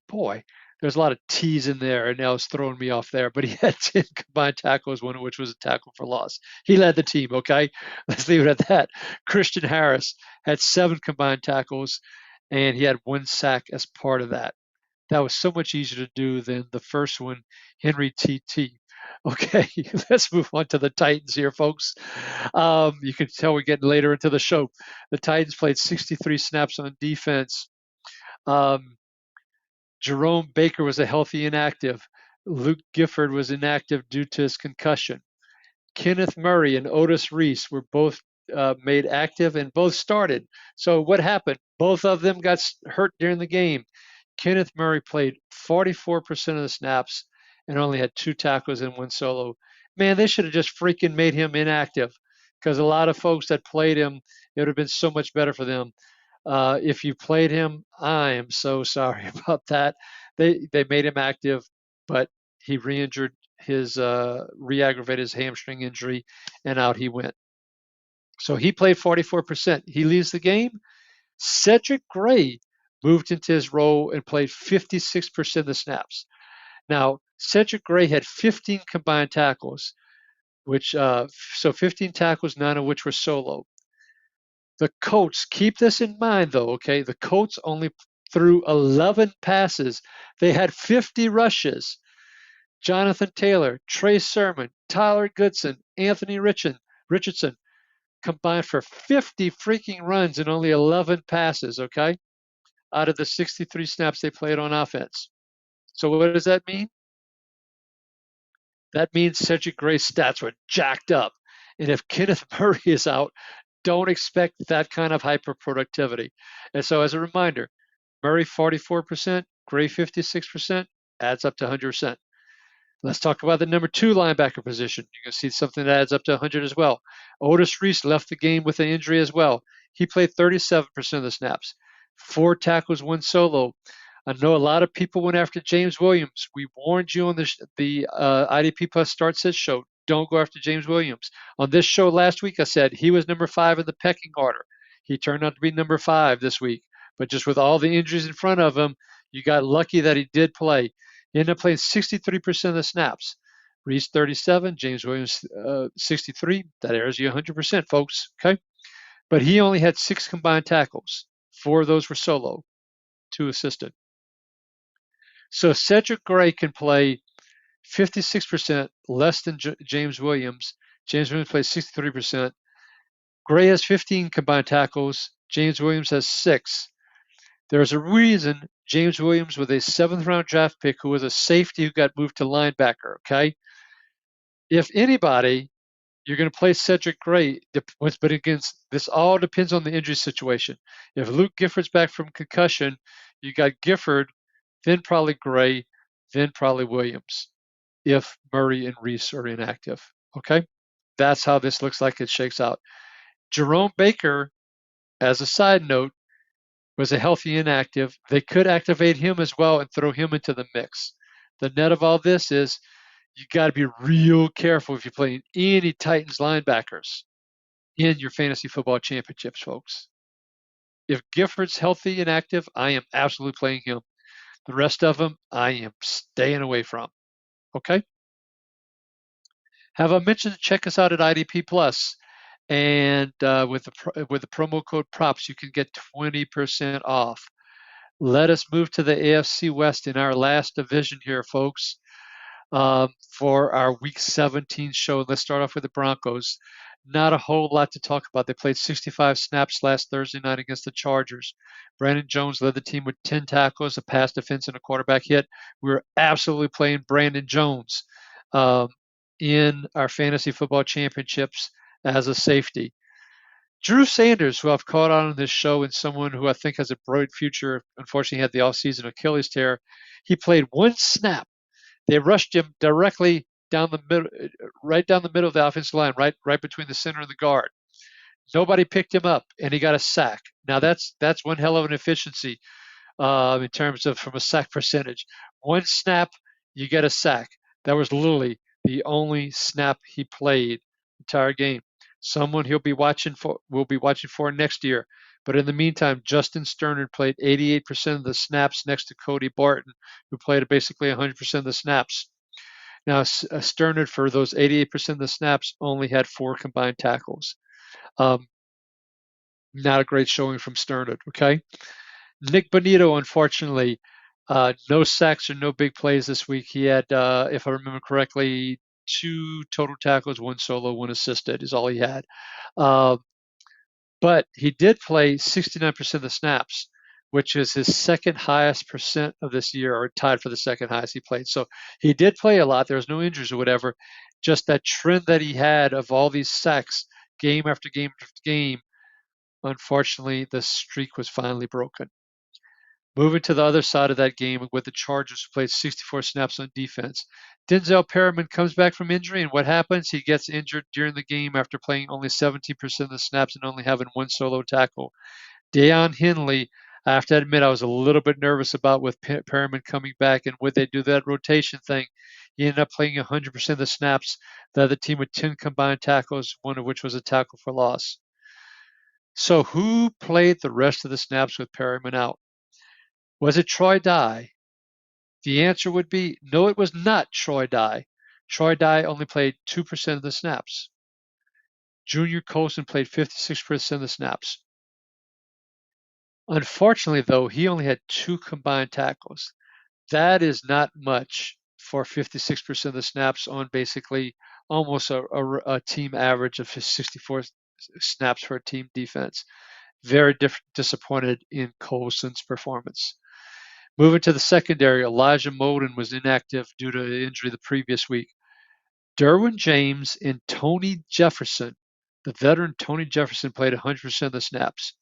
Boy, there's a lot of T's in there, and that was throwing me off there. But he had 10 combined tackles, one of which was a tackle for loss. He led the team, okay? Let's leave it at that. Christian Harris had 7 combined tackles, and he had 1 sack as part of that. That was so much easier to do than the first one, Henry TT. Okay, let's move on to the Titans here, folks. You can tell we're getting later into the show. The Titans played 63 snaps on defense. Jerome Baker was a healthy inactive. Luke Gifford was inactive due to his concussion. Kenneth Murray and Otis Reese were both made active and both started. So what happened? Both of them got hurt during the game. Kenneth Murray played 44% of the snaps and only had 2 tackles and 1 solo. Man, they should have just freaking made him inactive, because a lot of folks that played him, it would have been so much better for them. If you played him, I am so sorry about that. They made him active, but he re-injured his re-aggravated his hamstring injury, and out he went. So he played 44%. He leaves the game. Cedric Gray moved into his role and played 56% of the snaps. Now, Cedric Gray had 15 combined tackles, which so 15 tackles, 9 of which were solo. The Colts, keep this in mind though, okay? The Colts only threw 11 passes. They had 50 rushes. Jonathan Taylor, Trey Sermon, Tyler Goodson, Anthony Richardson combined for 50 freaking runs and only 11 passes, okay? Out of the 63 snaps they played on offense. So what does that mean? That means Cedric Gray's stats were jacked up. And if Kenneth Murray is out, don't expect that kind of hyper productivity. And so as a reminder, Murray 44%, Gray 56%, adds up to 100%. Let's talk about the number 2 linebacker position. You can see something that adds up to 100 as well. Otis Reese left the game with an injury as well. He played 37% of the snaps, 4 tackles, 1 solo. I know a lot of people went after James Williams. We warned you on the IDP Plus Start Sit show. Don't go after James Williams. On this show last week, I said he was number 5 in the pecking order. He turned out to be number 5 this week. But just with all the injuries in front of him, you got lucky that he did play. He ended up playing 63% of the snaps. Reese 37, James Williams 63. That airs you 100%, folks. Okay, but he only had 6 combined tackles. 4 of those were solo, 2 assisted. So Cedric Gray can play 56% less than James Williams. James Williams plays 63%. Gray has 15 combined tackles. James Williams has 6. There's a reason James Williams was a 7th-round draft pick who was a safety who got moved to linebacker, okay? If anybody, you're going to play Cedric Gray, but again, this all depends on the injury situation. If Luke Gifford's back from concussion, you got Gifford, then probably Gray, then probably Williams, if Murray and Reese are inactive, okay? That's how this looks like it shakes out. Jerome Baker, as a side note, was a healthy inactive. They could activate him as well and throw him into the mix. The net of all this is you got to be real careful if you're playing any Titans linebackers in your fantasy football championships, folks. If Gifford's healthy and active, I am absolutely playing him. The rest of them, I am staying away from. Okay? Have I mentioned, check us out at IDP Plus, and with the promo code PROPS, you can get 20% off. Let us move to the AFC West in our last division here, folks, for our Week 17 show. Let's start off with the Broncos. Not a whole lot to talk about. They played 65 snaps last Thursday night against the Chargers. Brandon Jones led the team with 10 tackles, a pass defense, and a quarterback hit. We were absolutely playing Brandon Jones in our fantasy football championships as a safety. Drew Sanders, who I've caught on this show and someone who I think has a bright future, unfortunately had the offseason Achilles tear. He played 1 snap. They rushed him directly down the middle, right down the middle of the offensive line, right between the center and the guard. Nobody picked him up, and he got a sack. Now that's one hell of an efficiency in terms of from a sack percentage. 1 snap, you get a sack. That was literally the only snap he played the entire game. Someone we'll be watching for next year. But in the meantime, Justin Sternard played 88% of the snaps next to Cody Barton, who played basically 100% of the snaps. Now, Sternard, for those 88% of the snaps, only had 4 combined tackles. Not a great showing from Sternard, okay? Nick Bonito, unfortunately, no sacks or no big plays this week. He had, if I remember correctly, 2 total tackles, 1 solo, 1 assisted is all he had. But he did play 69% of the snaps, which is his second highest percent of this year, or tied for the second highest he played. So he did play a lot. There was no injuries or whatever. Just that trend that he had of all these sacks, game after game after game, unfortunately, the streak was finally broken. Moving to the other side of that game with the Chargers, who played 64 snaps on defense. Denzel Perriman comes back from injury, and what happens? He gets injured during the game after playing only 17% of the snaps and only having 1 solo tackle. Deion Henley, I have to admit, I was a little bit nervous about with Perriman coming back, and would they do that rotation thing? He ended up playing 100% of the snaps. The other team with 10 combined tackles, one of which was a tackle for loss. So who played the rest of the snaps with Perriman out? Was it Troy Dye? The answer would be no, it was not Troy Dye. Troy Dye only played 2% of the snaps. Junior Colson played 56% of the snaps. Unfortunately, though, he only had 2 combined tackles. That is not much for 56% of the snaps on basically almost a team average of 64 snaps for a team defense. Very disappointed in Colson's performance. Moving to the secondary, Elijah Molden was inactive due to injury the previous week. Derwin James and Tony Jefferson, the veteran Tony Jefferson, played 100% of the snaps.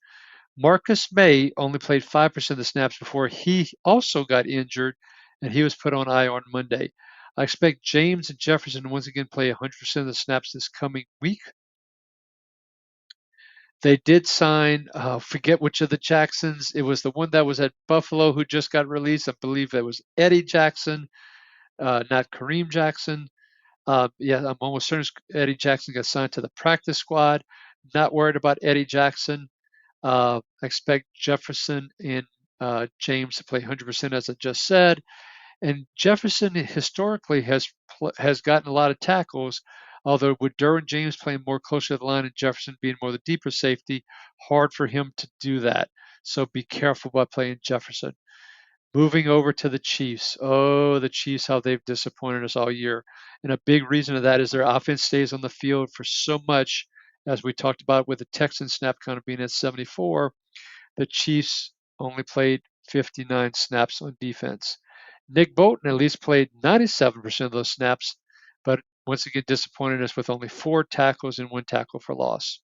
Marcus May only played 5% of the snaps before he also got injured, and he was put on IR on Monday. I expect James and Jefferson to once again play 100% of the snaps this coming week. They did sign, forget which of the Jacksons. It was the one that was at Buffalo who just got released. I believe that was Eddie Jackson, not Kareem Jackson. Yeah, I'm almost certain Eddie Jackson got signed to the practice squad. Not worried about Eddie Jackson. I expect Jefferson and James to play 100%, as I just said. And Jefferson historically has gotten a lot of tackles, although with Derwin James playing more closer to the line and Jefferson being more the deeper safety, hard for him to do that. So be careful about playing Jefferson. Moving over to the Chiefs. Oh, the Chiefs, how they've disappointed us all year. And a big reason of that is their offense stays on the field for so much, as we talked about with the Texans snap count being at 74. The Chiefs only played 59 snaps on defense. Nick Bolton at least played 97% of those snaps, but once again disappointed us with only 4 tackles and 1 tackle for loss.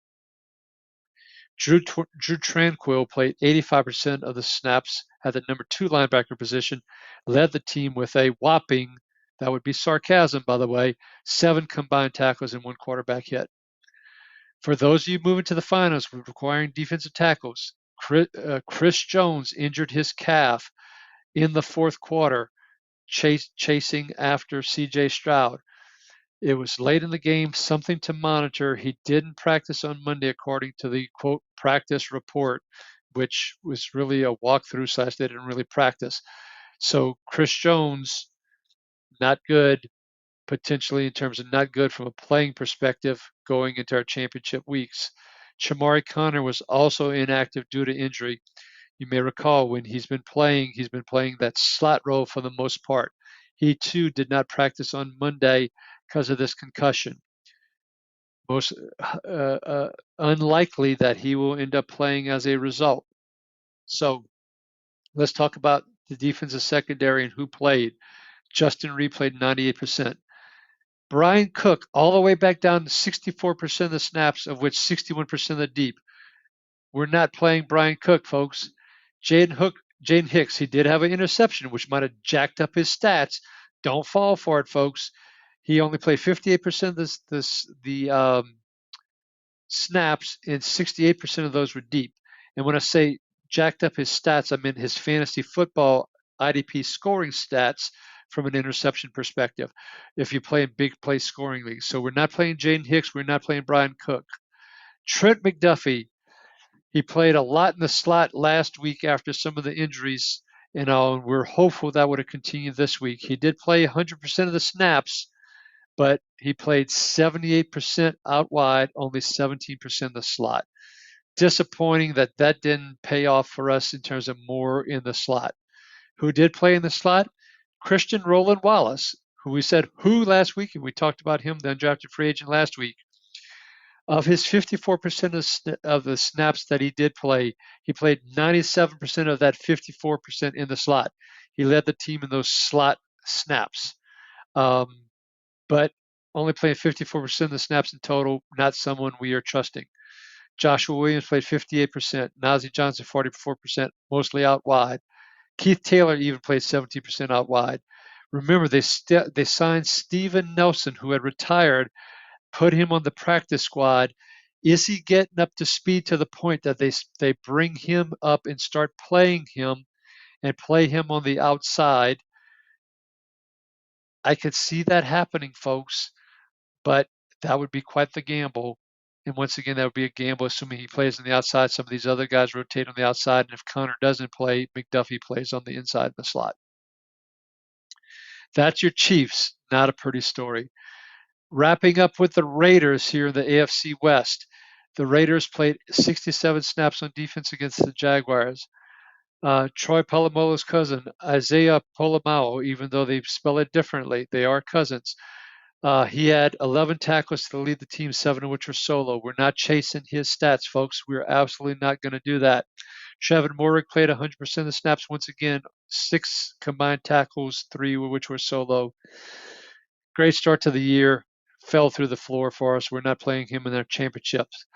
Drew Tranquill played 85% of the snaps at the number 2 linebacker position, led the team with a whopping, that would be sarcasm by the way, 7 combined tackles and 1 quarterback hit. For those of you moving to the finals requiring defensive tackles, Chris Jones injured his calf in the 4th quarter, chasing after C.J. Stroud. It was late in the game, something to monitor. He didn't practice on Monday, according to the quote practice report, which was really a walkthrough / they didn't really practice. So Chris Jones, not good, potentially in terms of not good from a playing perspective going into our championship weeks. Chamari Connor was also inactive due to injury. You may recall when he's been playing that slot role for the most part. He too did not practice on Monday because of this concussion. Most unlikely that he will end up playing as a result. So let's talk about the defensive secondary and who played. Justin Reed played 98%. Brian Cook all the way back down to 64% of the snaps, of which 61% of the deep. We're not playing Brian Cook, folks. Jaden Hicks, he did have an interception, which might have jacked up his stats. Don't fall for it, folks. He only played 58% of the snaps, and 68% of those were deep. And when I say jacked up his stats, I mean his fantasy football IDP scoring stats from an interception perspective, if you play in big play scoring leagues. So we're not playing Jaden Hicks. We're not playing Brian Cook. Trent McDuffie, He played a lot in the slot last week after some of the injuries and all, and we're hopeful that would have continued this week. He did play 100% of the snaps, but he played 78% out wide, only 17% in the slot. Disappointing that that didn't pay off for us in terms of more in the slot. Who did play in the slot? Christian Roland Wallace, who we said who last week, and we talked about him, the undrafted free agent last week. Of his 54% of the snaps that he did play, he played 97% of that 54% in the slot. He led the team in those slot snaps, but only playing 54% of the snaps in total, not someone we are trusting. Joshua Williams played 58%, Najee Johnson 44%, mostly out wide. Keith Taylor even played 17% out wide. Remember, they signed Steven Nelson, who had retired, put him on the practice squad. Is he getting up to speed to the point that they bring him up and start playing him and play him on the outside? I could see that happening, folks, but that would be quite the gamble. And once again, that would be a gamble, assuming he plays on the outside. Some of these other guys rotate on the outside, and if Connor doesn't play, McDuffie plays on the inside of the slot. That's your Chiefs. Not a pretty story. Wrapping up with the Raiders here in the AFC West. The Raiders played 67 snaps on defense against the Jaguars. Troy Polamalu's cousin, Isaiah Polamalu, even though they spell it differently, they are cousins. He had 11 tackles to lead the team, 7 of which were solo. We're not chasing his stats, folks. We're absolutely not going to do that. Trevin Moehrig played 100% of the snaps once again, 6 combined tackles, 3 of which were solo. Great start to the year. Fell through the floor for us. We're not playing him in their championships.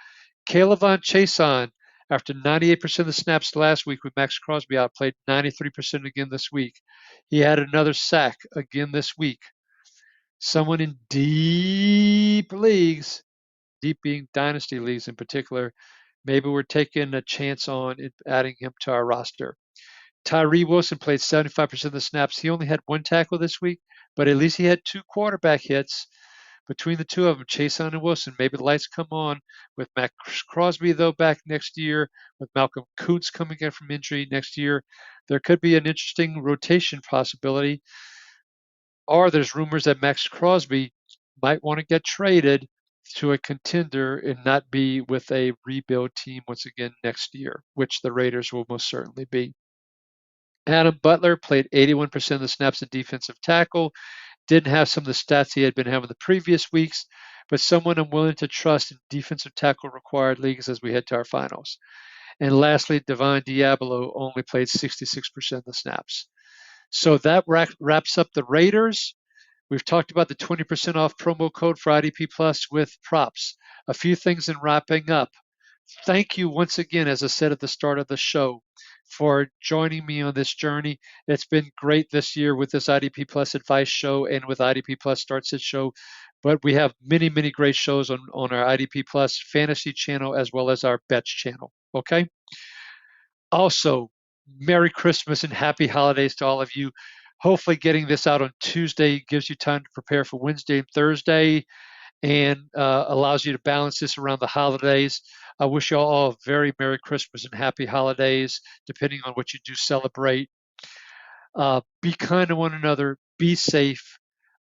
K'Lavon Chaisson, after 98% of the snaps last week with Max Crosby out, played 93% again this week. He had another sack again this week. Someone in deep leagues, deep being dynasty leagues in particular, maybe we're taking a chance on adding him to our roster. Tyree Wilson played 75% of the snaps. He only had 1 tackle this week, but at least he had 2 quarterback hits. Between the two of them, Chaisson and Wilson, maybe the lights come on with Max Crosby, though, back next year, with Malcolm Kuntz coming in from injury next year. There could be an interesting rotation possibility. Or there's rumors that Max Crosby might want to get traded to a contender and not be with a rebuild team once again next year, which the Raiders will most certainly be. Adam Butler played 81% of the snaps at defensive tackle. Didn't have some of the stats he had been having the previous weeks, but someone I'm willing to trust in defensive tackle required leagues as we head to our finals. And lastly, Divine Diablo only played 66% of the snaps. So that wraps up the Raiders. We've talked about the 20% off promo code for IDP Plus with props. A few things in wrapping up. Thank you once again, as I said at the start of the show, for joining me on this journey. It's been great this year with this IDP Plus Advice show and with IDP Plus Starts It show. But we have many, many great shows on our IDP Plus Fantasy channel as well as our Bets channel. Okay? Also, Merry Christmas and Happy Holidays to all of you. Hopefully getting this out on Tuesday gives you time to prepare for Wednesday and Thursday and allows you to balance this around the holidays. I wish you all a very Merry Christmas and Happy Holidays, depending on what you do celebrate. Be kind to one another. Be safe.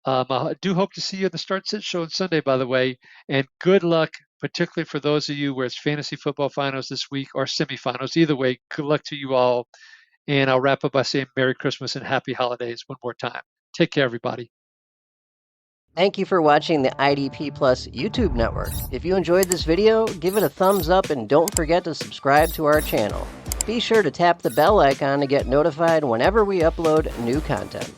I do hope to see you at the Start Sit show on Sunday, by the way, and good luck, particularly for those of you where it's fantasy football finals this week or semifinals. Either way, good luck to you all. And I'll wrap up by saying Merry Christmas and Happy Holidays one more time. Take care, everybody. Thank you for watching the IDP Plus YouTube network. If you enjoyed this video, give it a thumbs up and don't forget to subscribe to our channel. Be sure to tap the bell icon to get notified whenever we upload new content.